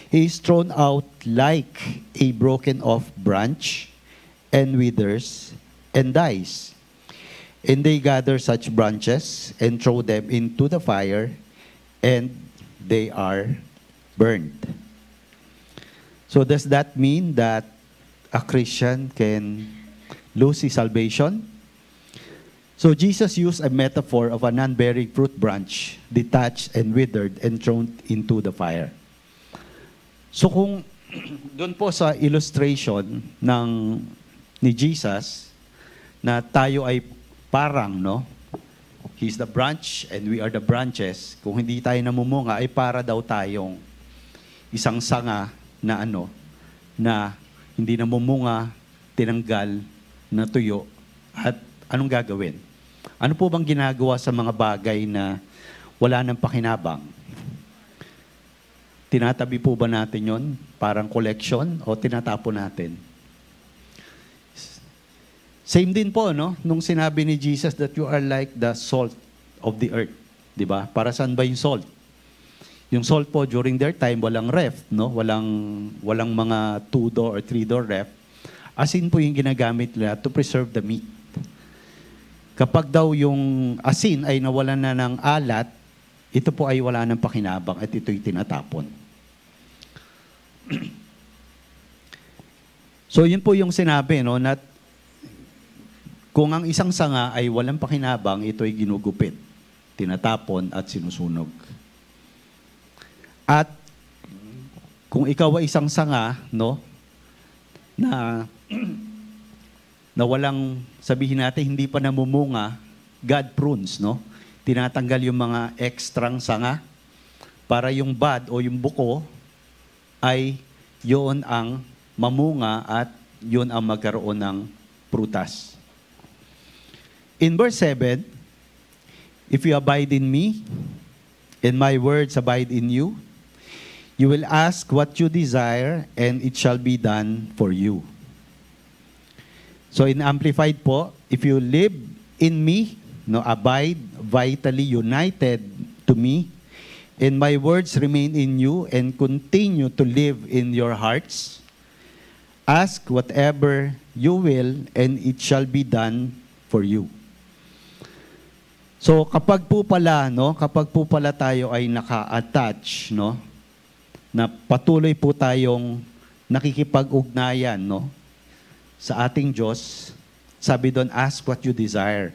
he is thrown out like a broken off branch and withers and dies. And they gather such branches and throw them into the fire, and they are burned. So does that mean that a Christian can lose his salvation? So Jesus used a metaphor of a non-bearing fruit branch, detached and withered and thrown into the fire. So kung doon po sa illustration ni Jesus na tayo ay parang, no? He's the branch and we are the branches. Kung hindi tayo namumunga, ay para daw tayong isang sanga na na hindi namumunga, tinanggal, natuyo, at anong gagawin? Ano po bang ginagawa sa mga bagay na wala nang pakinabang? Tinatabi po ba natin yon? Parang collection o tinatapon natin? Same din po, no? Nung sinabi ni Jesus that you are like the salt of the earth. Di ba? Para saan ba yung salt? Yung salt po, during their time, walang ref, no? Walang mga 2-door or 3-door ref. Asin po yung ginagamit nila to preserve the meat. Kapag daw yung asin ay nawalan na ng alat, ito po ay wala ng pakinabang at ito'y tinatapon. So yun po yung sinabi, no? Na kung ang isang sanga ay walang pakinabang, ito ay ginugupit, tinatapon at sinusunog. At kung ikaw ay isang sanga, no, na walang, sabihin natin, hindi pa namumunga, God prunes, no? tinatanggal yung mga ekstrang sanga para yung bud o yung buko ay yun ang mamunga at yun ang magkaroon ng prutas. In verse 7, if you abide in me, and my words abide in you, you will ask what you desire, and it shall be done for you. So in Amplified po, if you live in me, no, abide vitally united to me, and my words remain in you and continue to live in your hearts, ask whatever you will, and it shall be done for you. So kapag po pala tayo ay naka-attach, no, na patuloy po tayong nakikipag-ugnayan, no, sa ating Diyos, sabi doon, ask what you desire,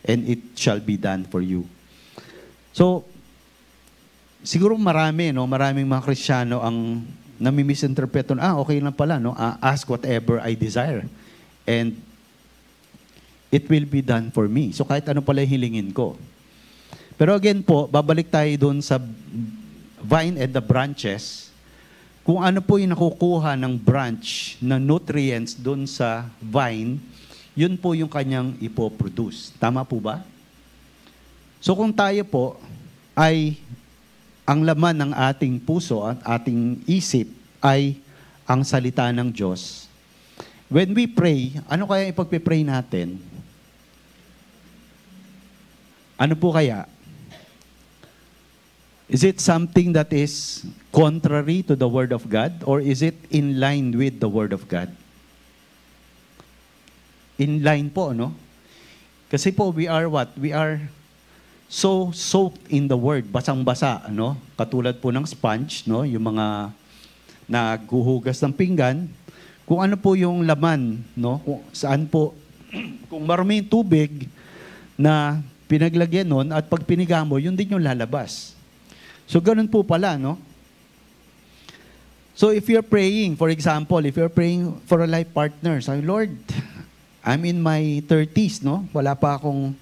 and it shall be done for you. So, siguro maraming mga Kristiyano ang nami-misinterpret, okay lang pala, no, ask whatever I desire, and it will be done for me. So, kahit ano pala hilingin ko. Pero again po, babalik tayo doon sa vine and the branches, kung ano po yung nakukuha ng branch na nutrients doon sa vine, yun po yung kanyang ipoproduce. Tama po ba? So kung tayo po ay ang laman ng ating puso at ating isip ay ang salita ng Diyos, when we pray, ano kaya ipagpipray natin? Ano po kaya? Is it something that is contrary to the Word of God, or is it in line with the Word of God? In line po, no? Kasi po, we are what? We are so soaked in the Word, basang-basa, no? Katulad po ng sponge, no? Yung mga naghuhugas ng pinggan, kung ano po yung laman, no? Kung saan po, kung marami yung tubig na pinaglagyan nun, at pag piniga mo, yun din yung lalabas. So, ganun po pala, no? So, if you're praying, for example, if you're praying for a life partner, sabi, Lord, I'm in my 30s, no? Wala pa akong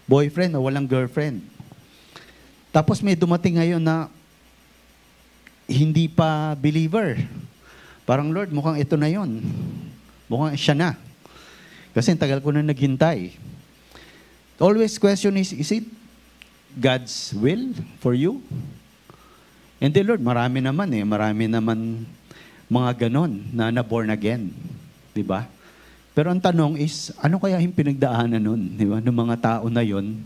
boyfriend o walang girlfriend. Tapos may dumating ngayon na hindi pa believer. Parang, Lord, mukhang ito na yon. Mukhang siya na. Kasi tagal ko na naghintay. Always question is it God's will for you? And then, Lord, marami naman mga ganon na born again. Diba? Pero ang tanong is, ano kaya yung pinagdaanan nun? Diba? Ng mga tao na yon,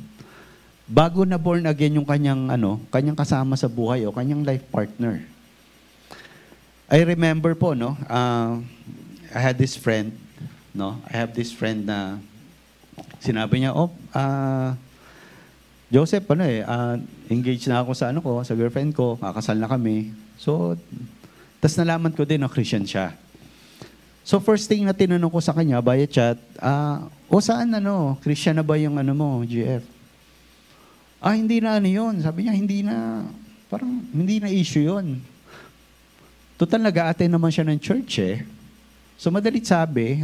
bago na born again yung kanyang kasama sa buhay o kanyang life partner. I remember po, no, I had this friend, no, I have this friend na sinabi niya, Joseph, engaged na ako sa girlfriend ko, kakasal na kami. So, tas nalaman ko din na Christian siya. So, first thing na tinanong ko sa kanya, via chat, saan Christian na ba yung mo, GF? Hindi na yun. Sabi niya, hindi na issue yun. Total, nag-a-attend naman siya ng church eh. So, madalit sabi,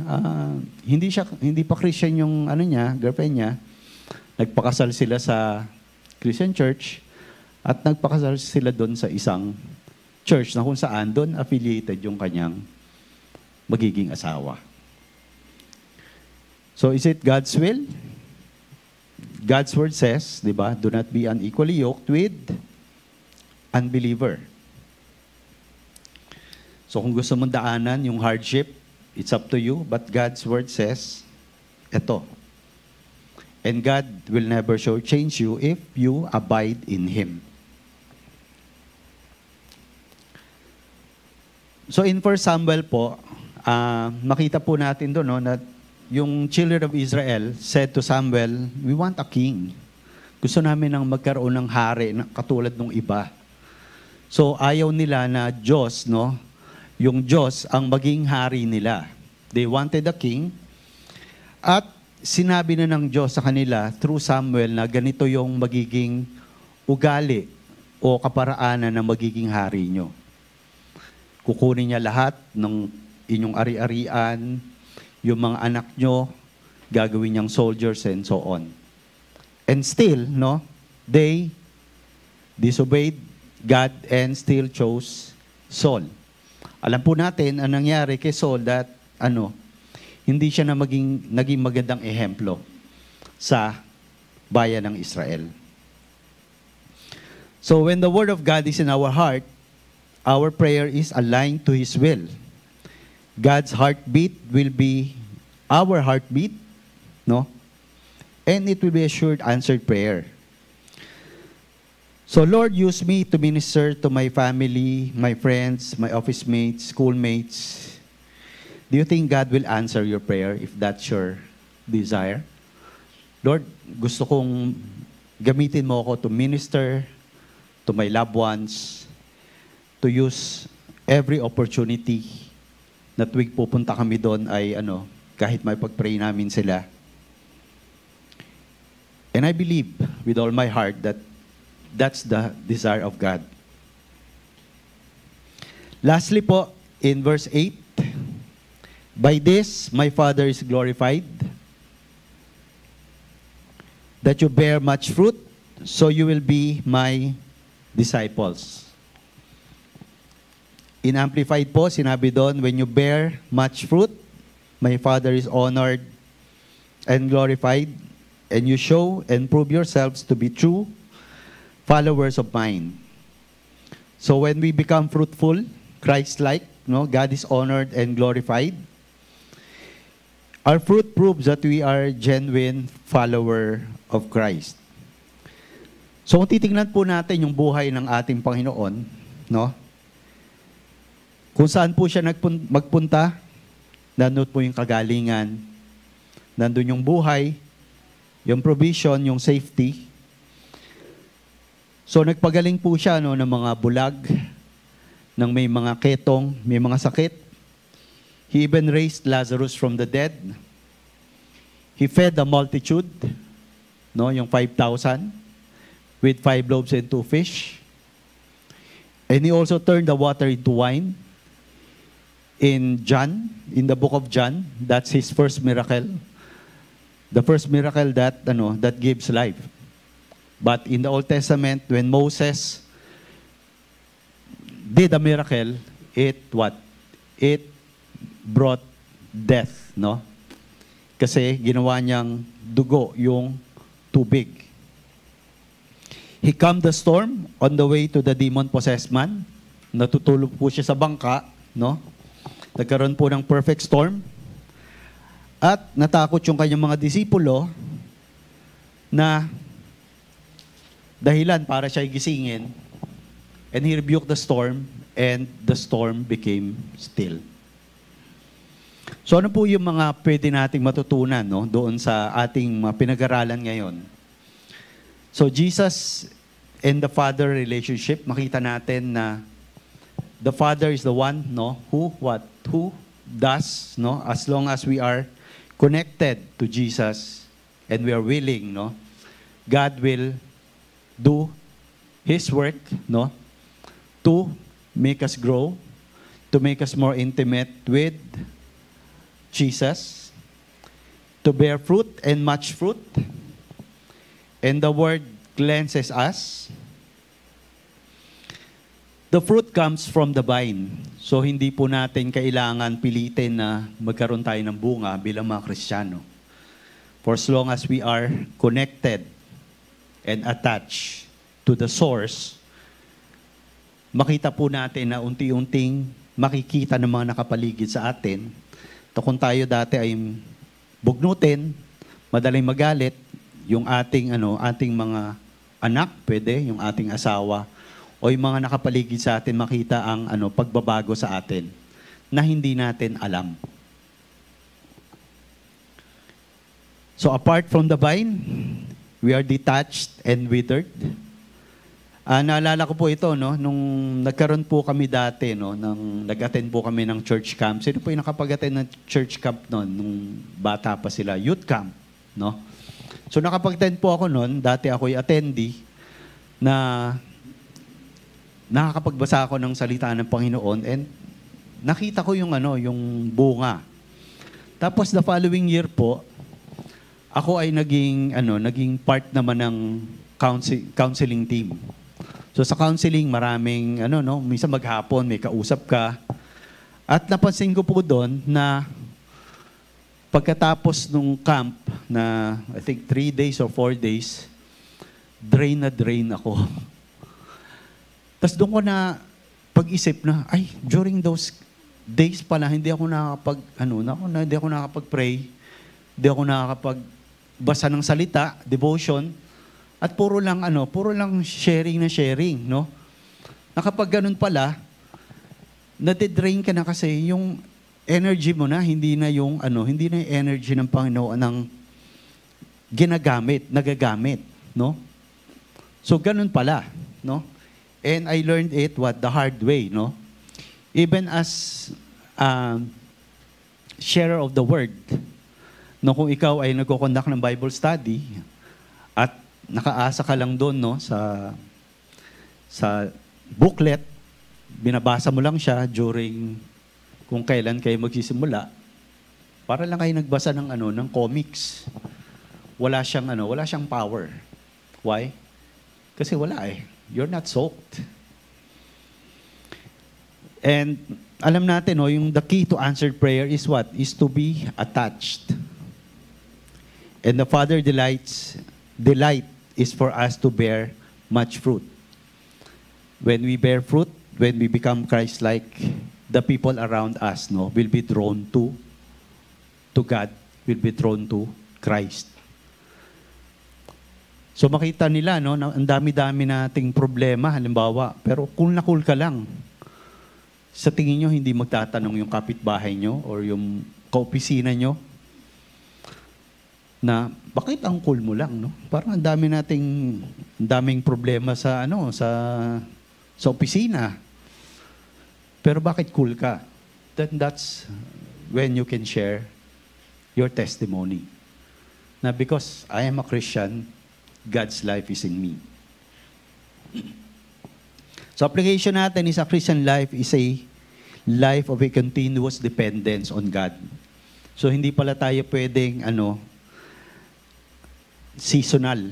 hindi pa Christian yung girlfriend niya. Nagpakasal sila sa Christian church at nagpakasal sila doon sa isang church na kung saan doon affiliated yung kanyang magiging asawa. So is it God's will? God's word says, di ba, do not be unequally yoked with unbeliever. So kung gusto mong daanan yung hardship, it's up to you, but God's word says, eto. And God will never shortchange you if you abide in Him. So in 1 Samuel po, makita po natin doon, no, na yung children of Israel said to Samuel, we want a king. Gusto namin ng magkaroon ng hari na katulad ng iba. So ayaw nila na Diyos, no, yung Diyos ang maging hari nila. They wanted a king. At sinabi na ng Diyos sa kanila through Samuel na ganito yung magiging ugali o kaparaanan na magiging hari nyo. Kukunin niya lahat ng inyong ari-arian, yung mga anak nyo, gagawin niyang soldiers and so on. And still, no, they disobeyed God and still chose Saul. Alam po natin ang nangyari kay Saul that hindi siya naging magandang ehemplo sa bayan ng Israel. So when the Word of God is in our heart, our prayer is aligned to His will. God's heartbeat will be our heartbeat, no? And it will be a sure answered prayer. So Lord, use me to minister to my family, my friends, my office mates, schoolmates. Do you think God will answer your prayer if that's your desire? Lord, gusto kong gamitin mo ako to minister to my loved ones, to use every opportunity na tuwing pupunta kami doon ay kahit may pag-pray namin sila. And I believe with all my heart that that's the desire of God. Lastly po, in verse 8, by this my Father is glorified, that you bear much fruit, so you will be my disciples. In Amplified po, sinabi doon, when you bear much fruit, my Father is honored and glorified, and you show and prove yourselves to be true followers of mine. So when we become fruitful, Christ-like, God is honored and glorified. Our fruit proves that we are genuine follower of Christ. So kung titingnan po natin yung buhay ng ating Panginoon, kung saan po siya magpunta, nandun po yung kagalingan, nandun yung buhay, yung provision, yung safety. So nagpagaling po siya ng mga bulag, ng may mga ketong, may mga sakit. He even raised Lazarus from the dead. He fed the multitude, yung 5,000. With 5 loaves and 2 fish. And he also turned the water into wine. In the book of John, that's his first miracle. The first miracle that gives life. But in the Old Testament, when Moses did a miracle, it brought death, Kasi ginawa niyang dugo yung tubig. He calmed the storm on the way to the demon-possessed man. Natutulog po siya sa bangka, Nagkaroon po ng perfect storm. At natakot yung kanyang mga disipulo na dahilan para siya gisingin. And he rebuked the storm, and the storm became still. So ano po yung mga pwede nating matutunan doon sa ating pinag-aralan ngayon? So Jesus and the Father relationship, makita natin na the Father is the one who does, as long as we are connected to Jesus and we are willing, God will do His work, to make us grow, to make us more intimate with Jesus, to bear fruit and much fruit. And the Word cleanses us. The fruit comes from the vine. So hindi po natin kailangan pilitin na magkaroon tayo ng bunga bilang mga Kristiyano. For as long as we are connected and attached to the source, makita po natin na unti-unting makikita ng mga nakapaligid sa atin. Kung tayo dati ay bugnutin, madaling magalit, yung ating mga anak, pwede, yung ating asawa, o yung mga nakapaligid sa atin, makita ang pagbabago sa atin na hindi natin alam. So apart from the vine, we are detached and withered. Naalala ko po ito, nung nagkaroon po kami dati, nung nag-attend po kami ng church camp. Sino po yung nakapag-attend ng church camp noon, nung bata pa sila? Youth camp, So nakapag-attend po ako noon, dati ako'y attendee, na nakakapagbasa ako ng salita ng Panginoon, and nakita ko yung bunga. Tapos the following year po, ako ay naging part naman ng counseling team. So sa counseling, maraming, minsan maghapon, may kausap ka. At napansin ko po doon na pagkatapos nung camp na I think 3 days or 4 days, drain na drain ako. Tapos doon ko na pag-isip na, ay, during those days pala, hindi ako nakakapag-pray, hindi ako nakakapagbasa ng salita, devotion, at puro lang sharing na sharing, no? Nakapag ganun pala, nade-drain ka na kasi yung energy mo na, hindi na yung energy ng Panginoon ng nagagamit, no? So ganun pala, no? And I learned it the hard way, no? Even as sharer of the word, no, kung ikaw ay nagko-conduct ng Bible study at nakaasa ka lang doon, no, sa booklet, binabasa mo lang siya during kung kailan kayo magsisimula, para lang kayo nagbasa ng comics. Wala siyang power. Why? Kasi wala eh. You're not soaked. And alam natin, no, yung the key to answered prayer is what? Is to be attached. And the Father delight is for us to bear much fruit. When we bear fruit, when we become Christ-like, the people around us, no, will be drawn to God, will be drawn to Christ. So makita nila, no, na ang dami-dami nating problema, halimbawa, pero cool na cool ka lang. Sa tingin nyo, hindi magtatanong yung kapitbahay nyo or yung kaopisina nyo na bakit ang cool mo lang, no? Parang ang daming problema sa opisina. Pero bakit cool ka? Then that's when you can share your testimony. Na because I am a Christian, God's life is in me. So application natin is a Christian life is a life of a continuous dependence on God. So hindi pala tayo pwedeng seasonal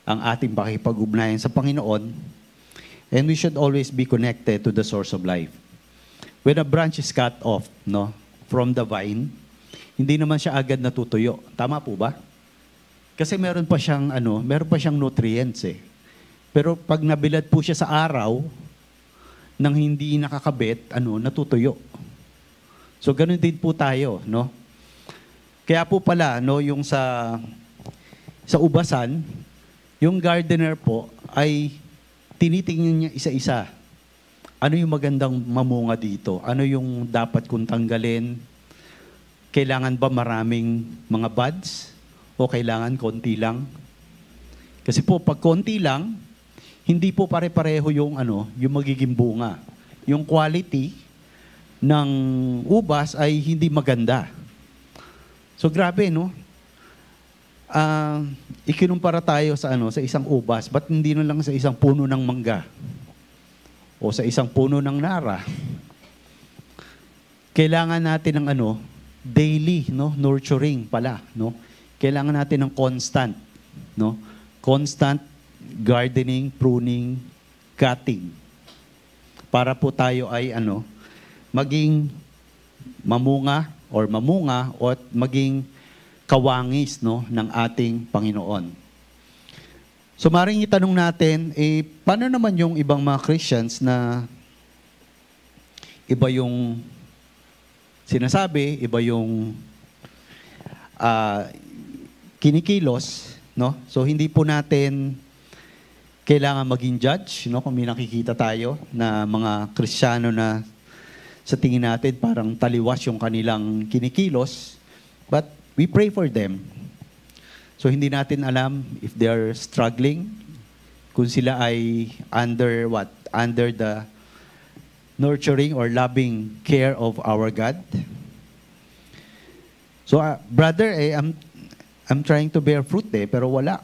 ang ating pakikipag-ugnayan sa Panginoon, and we should always be connected to the source of life. When a branch is cut off, no, from the vine, hindi naman siya agad natutuyo. Tama po ba? Kasi meron pa siyang nutrients eh. Pero pag nabilad po siya sa araw, nang hindi nakakabit, natutuyo. So ganun din po tayo, no? Kaya po pala, no, yung sa ubasan, yung gardener po ay tinitingnan niya isa-isa. Ano yung magandang mamunga dito? Ano yung dapat kong tanggalin? Kailangan ba maraming mga buds? O kailangan konti lang? Kasi po, pag konti lang, hindi po pare-pareho yung magiging bunga. Yung quality ng ubas ay hindi maganda. So grabe, no? Ikinumpara tayo sa isang ubas, ba't hindi na lang sa isang puno ng mangga? O sa isang puno ng nara? Kailangan natin ng daily, no, nurturing pala, no? Kailangan natin ng constant, no? Constant gardening, pruning, cutting. Para po tayo ay maging mamunga o maging kawangis, no, ng ating Panginoon. So maring itanong natin, paano naman yung ibang mga Christians na iba yung sinasabi, iba yung kinikilos, no? So hindi po natin kailangan maging judge, no? Kung may nakikita tayo na mga Kristiyano na sa tingin natin parang taliwas yung kanilang kinikilos, but we pray for them. So hindi natin alam if they're struggling, kung sila ay under the nurturing or loving care of our God. So brother, I'm trying to bear fruit pero wala,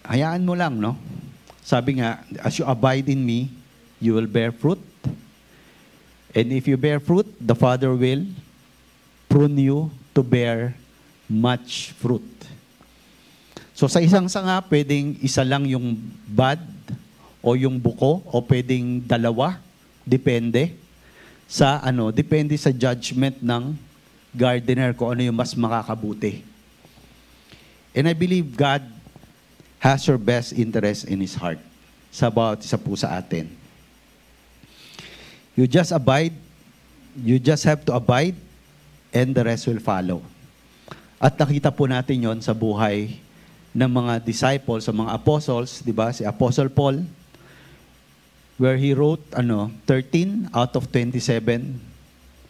Hayaan mo lang, no? Sabi nga, as you abide in me, you will bear fruit. And if you bear fruit, the Father will prune you to bear much fruit. So sa isang sanga, pwedeng isa lang yung bud o yung buko o pwedeng dalawa. Depende depende sa judgment ng gardener kung ano yung mas makakabuti. And I believe God has your best interest in His heart sa bawat isa po sa atin. You just abide, you just have to abide, and the rest will follow. At nakita po natin yon sa buhay ng mga disciples, sa mga apostles, di ba? Si Apostle Paul, where he wrote 13 out of 27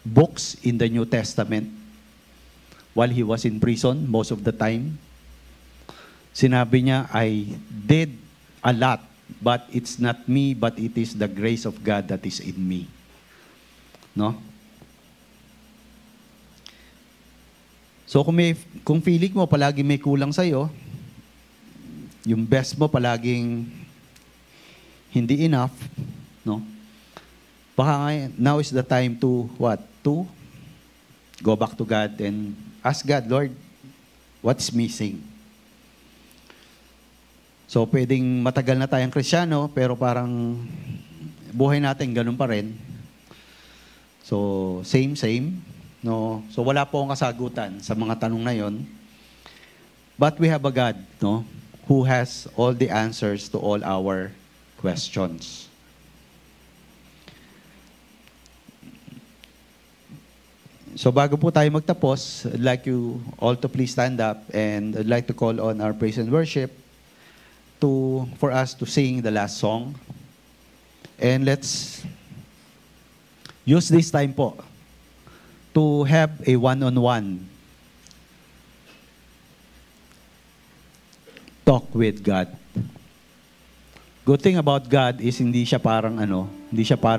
books in the New Testament while he was in prison most of the time. Sinabi niya, I did a lot, but it's not me, but it is the grace of God that is in me. No? So kung feeling mo palagi may kulang sa'yo, yung best mo palaging hindi enough, no? Baka now is the time to what? To go back to God and ask God, Lord, what's missing? So pwedeng matagal na tayong Kristiyano, pero parang buhay natin ganun pa rin. So same, no? So wala po akong kasagutan sa mga tanong na yon. But we have a God, no? Who has all the answers to all our questions. So bago po tayo magtapos, I'd like you all to please stand up, and I'd like to call on our praise and worship for us to sing the last song. And let's use this time po to have a one-on-one talk with God. Good thing about God is hindi siya parang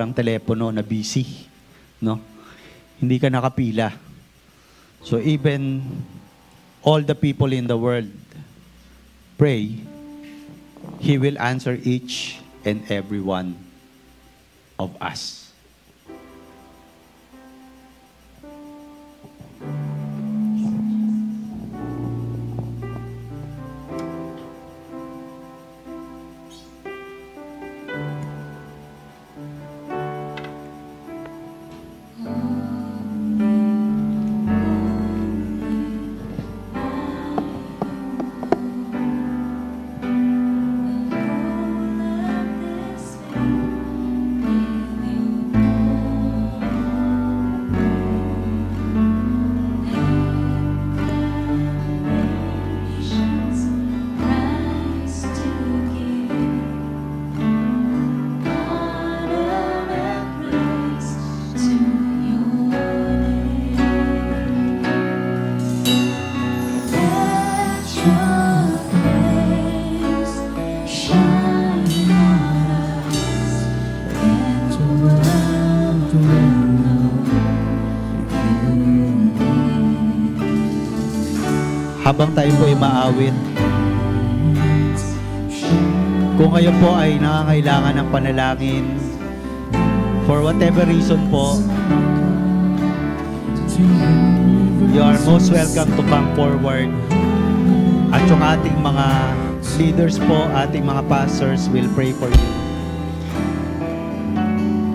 telepono na busy, no? Hindi ka nakapila. So even all the people in the world pray, He will answer each and every one of us. Habang tayo po ay maawit, kung kayo po ay nangangailangan ng panalangin, for whatever reason po, you are most welcome to come forward. At yung ating mga leaders po, ating mga pastors will pray for you.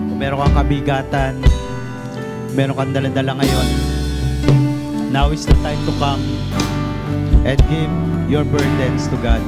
Kung meron kang kabigatan, meron kang daladala ngayon, now is the time to come and give your burdens to God.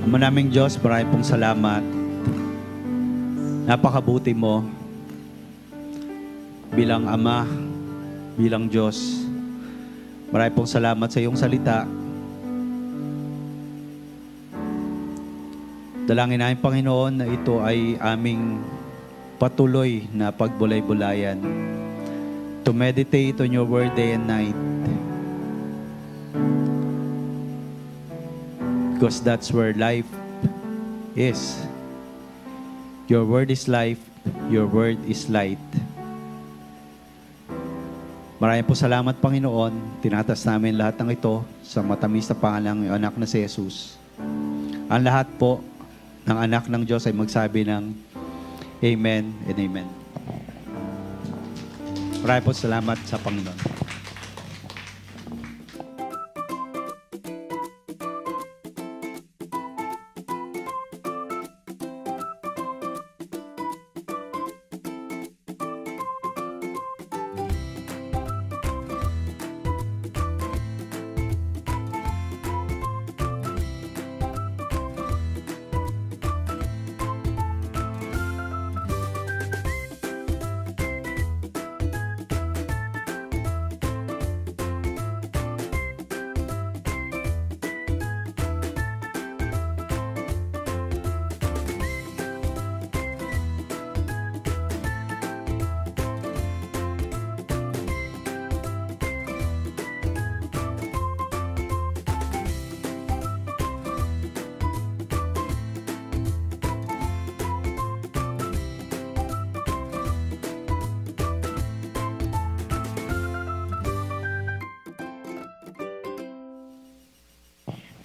Ama naming Diyos, maraming pong salamat. Napakabuti mo bilang Ama, bilang Diyos. Maraming pong salamat sa iyong salita. Dalangin namin, Panginoon, na ito ay aming patuloy na pagbulay-bulayan. To meditate on your word day and night. Because that's where life is. Your word is life. Your word is light. Maraming po salamat, Panginoon. Tinatas namin lahat ng ito sa matamis na pangalan ng anak na si Jesus. Ang lahat po ng anak ng Diyos ay magsabi ng Amen and Amen. Maraming po salamat sa Panginoon.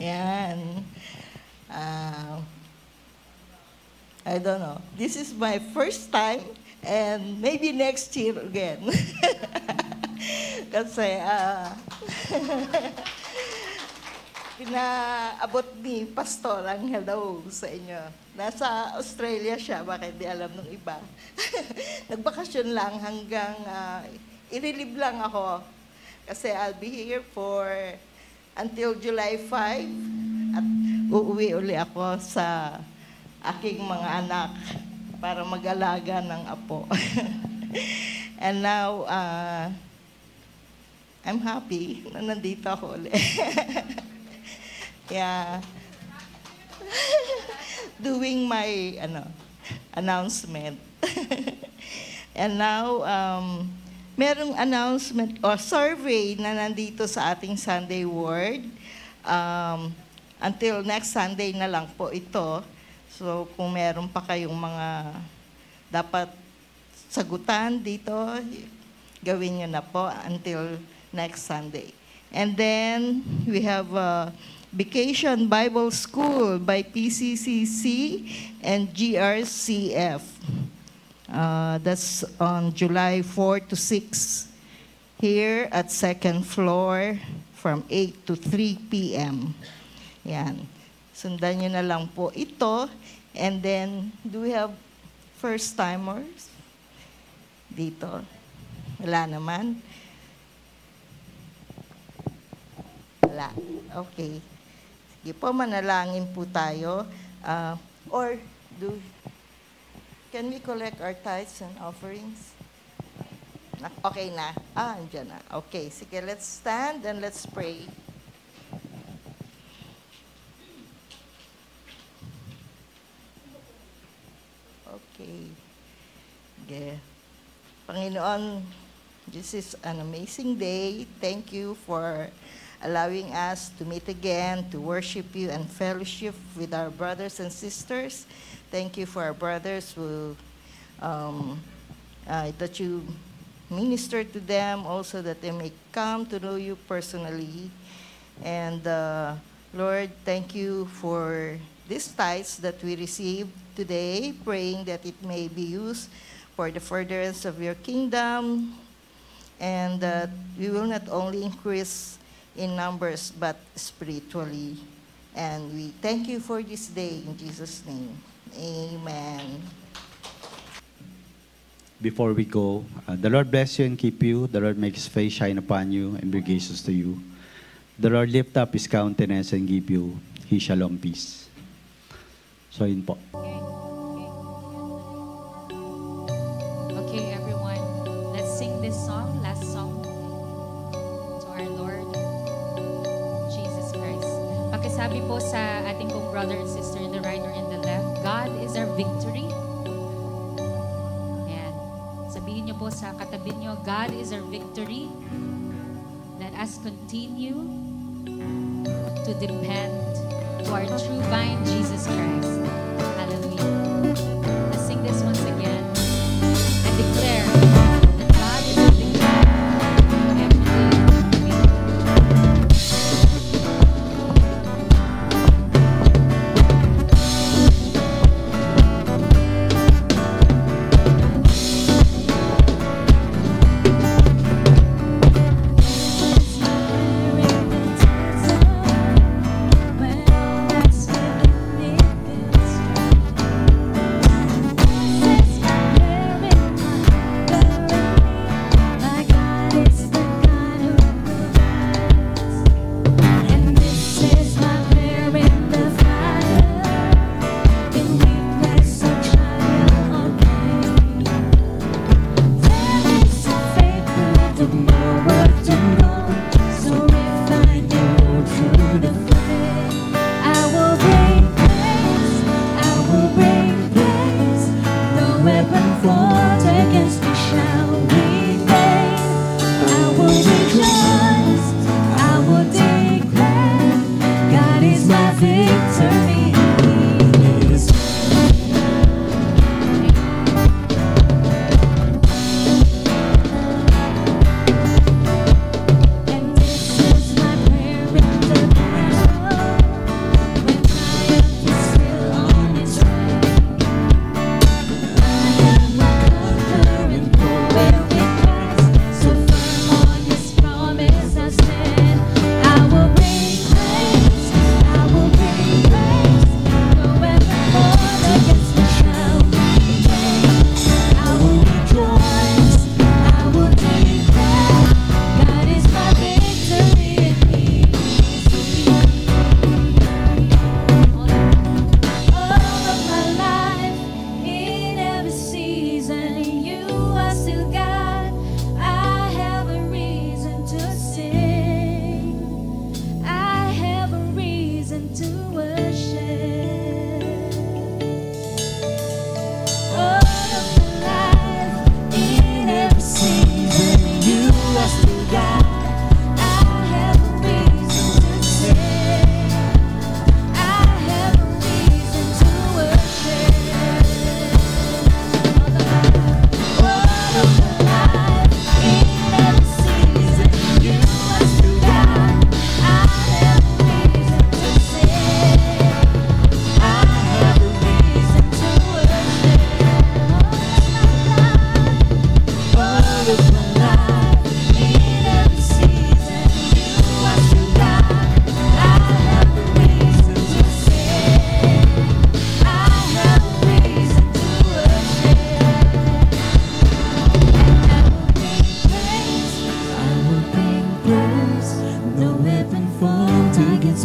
Yan. I don't know. This is my first time and maybe next year again. Kasi pinaabot ni Pastor ang hello sa inyo. Nasa Australia siya, bakit di alam ng iba. Nagbakasyon lang hanggang i-relieve lang ako. Kasi I'll be here for until July 5 at uuwi uli ako sa aking mga anak para mag-alaga ng apo. And now, I'm happy na nandito ako uli. Yeah. Doing my announcement. And now, merong announcement o survey na nandito sa ating Sunday Word. Until next Sunday na lang po ito. So, kung meron pa kayong mga dapat sagutan dito, gawin nyo na po until next Sunday. And then, we have Vacation Bible School by PCCC and GRCF. That's on July 4 to 6 here at second floor from 8 to 3 p.m. Yan. Sundan nyo na lang po ito. And then, do we have first-timers dito? Wala naman. Wala. Okay. Sige po, manalangin po tayo. Can we collect our tithes and offerings? Okay na. Andyan na. Okay, sige, let's stand and let's pray. Okay. Okay. Panginoon, this is an amazing day. Thank you for allowing us to meet again, to worship you and fellowship with our brothers and sisters. Thank you for our brothers who, that you minister to them, also that they may come to know you personally. And Lord, thank you for these tithes that we received today, praying that it may be used for the furtherance of your kingdom, and that we will not only increase in numbers, but spiritually. And we thank you for this day, in Jesus' name. Amen. Before we go, the Lord bless you and keep you. The Lord make His face shine upon you and be gracious to you. The Lord lift up His countenance and give you His shalom peace. So yun po. Okay, everyone. Let's sing this song, last song, to our Lord Jesus Christ. Pakisabi po sa ating pong brother and sister in the right or in the left, God is our victory. Ayan. Sabihin niyo po sa katabi niyo, God is our victory. Let us continue to depend to our true vine, Jesus Christ. Hallelujah. Let's sing this once again and declare that God is our victory. Every day,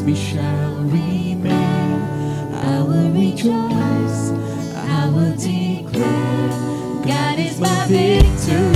we shall remain. I will rejoice, I will declare, God is my victory.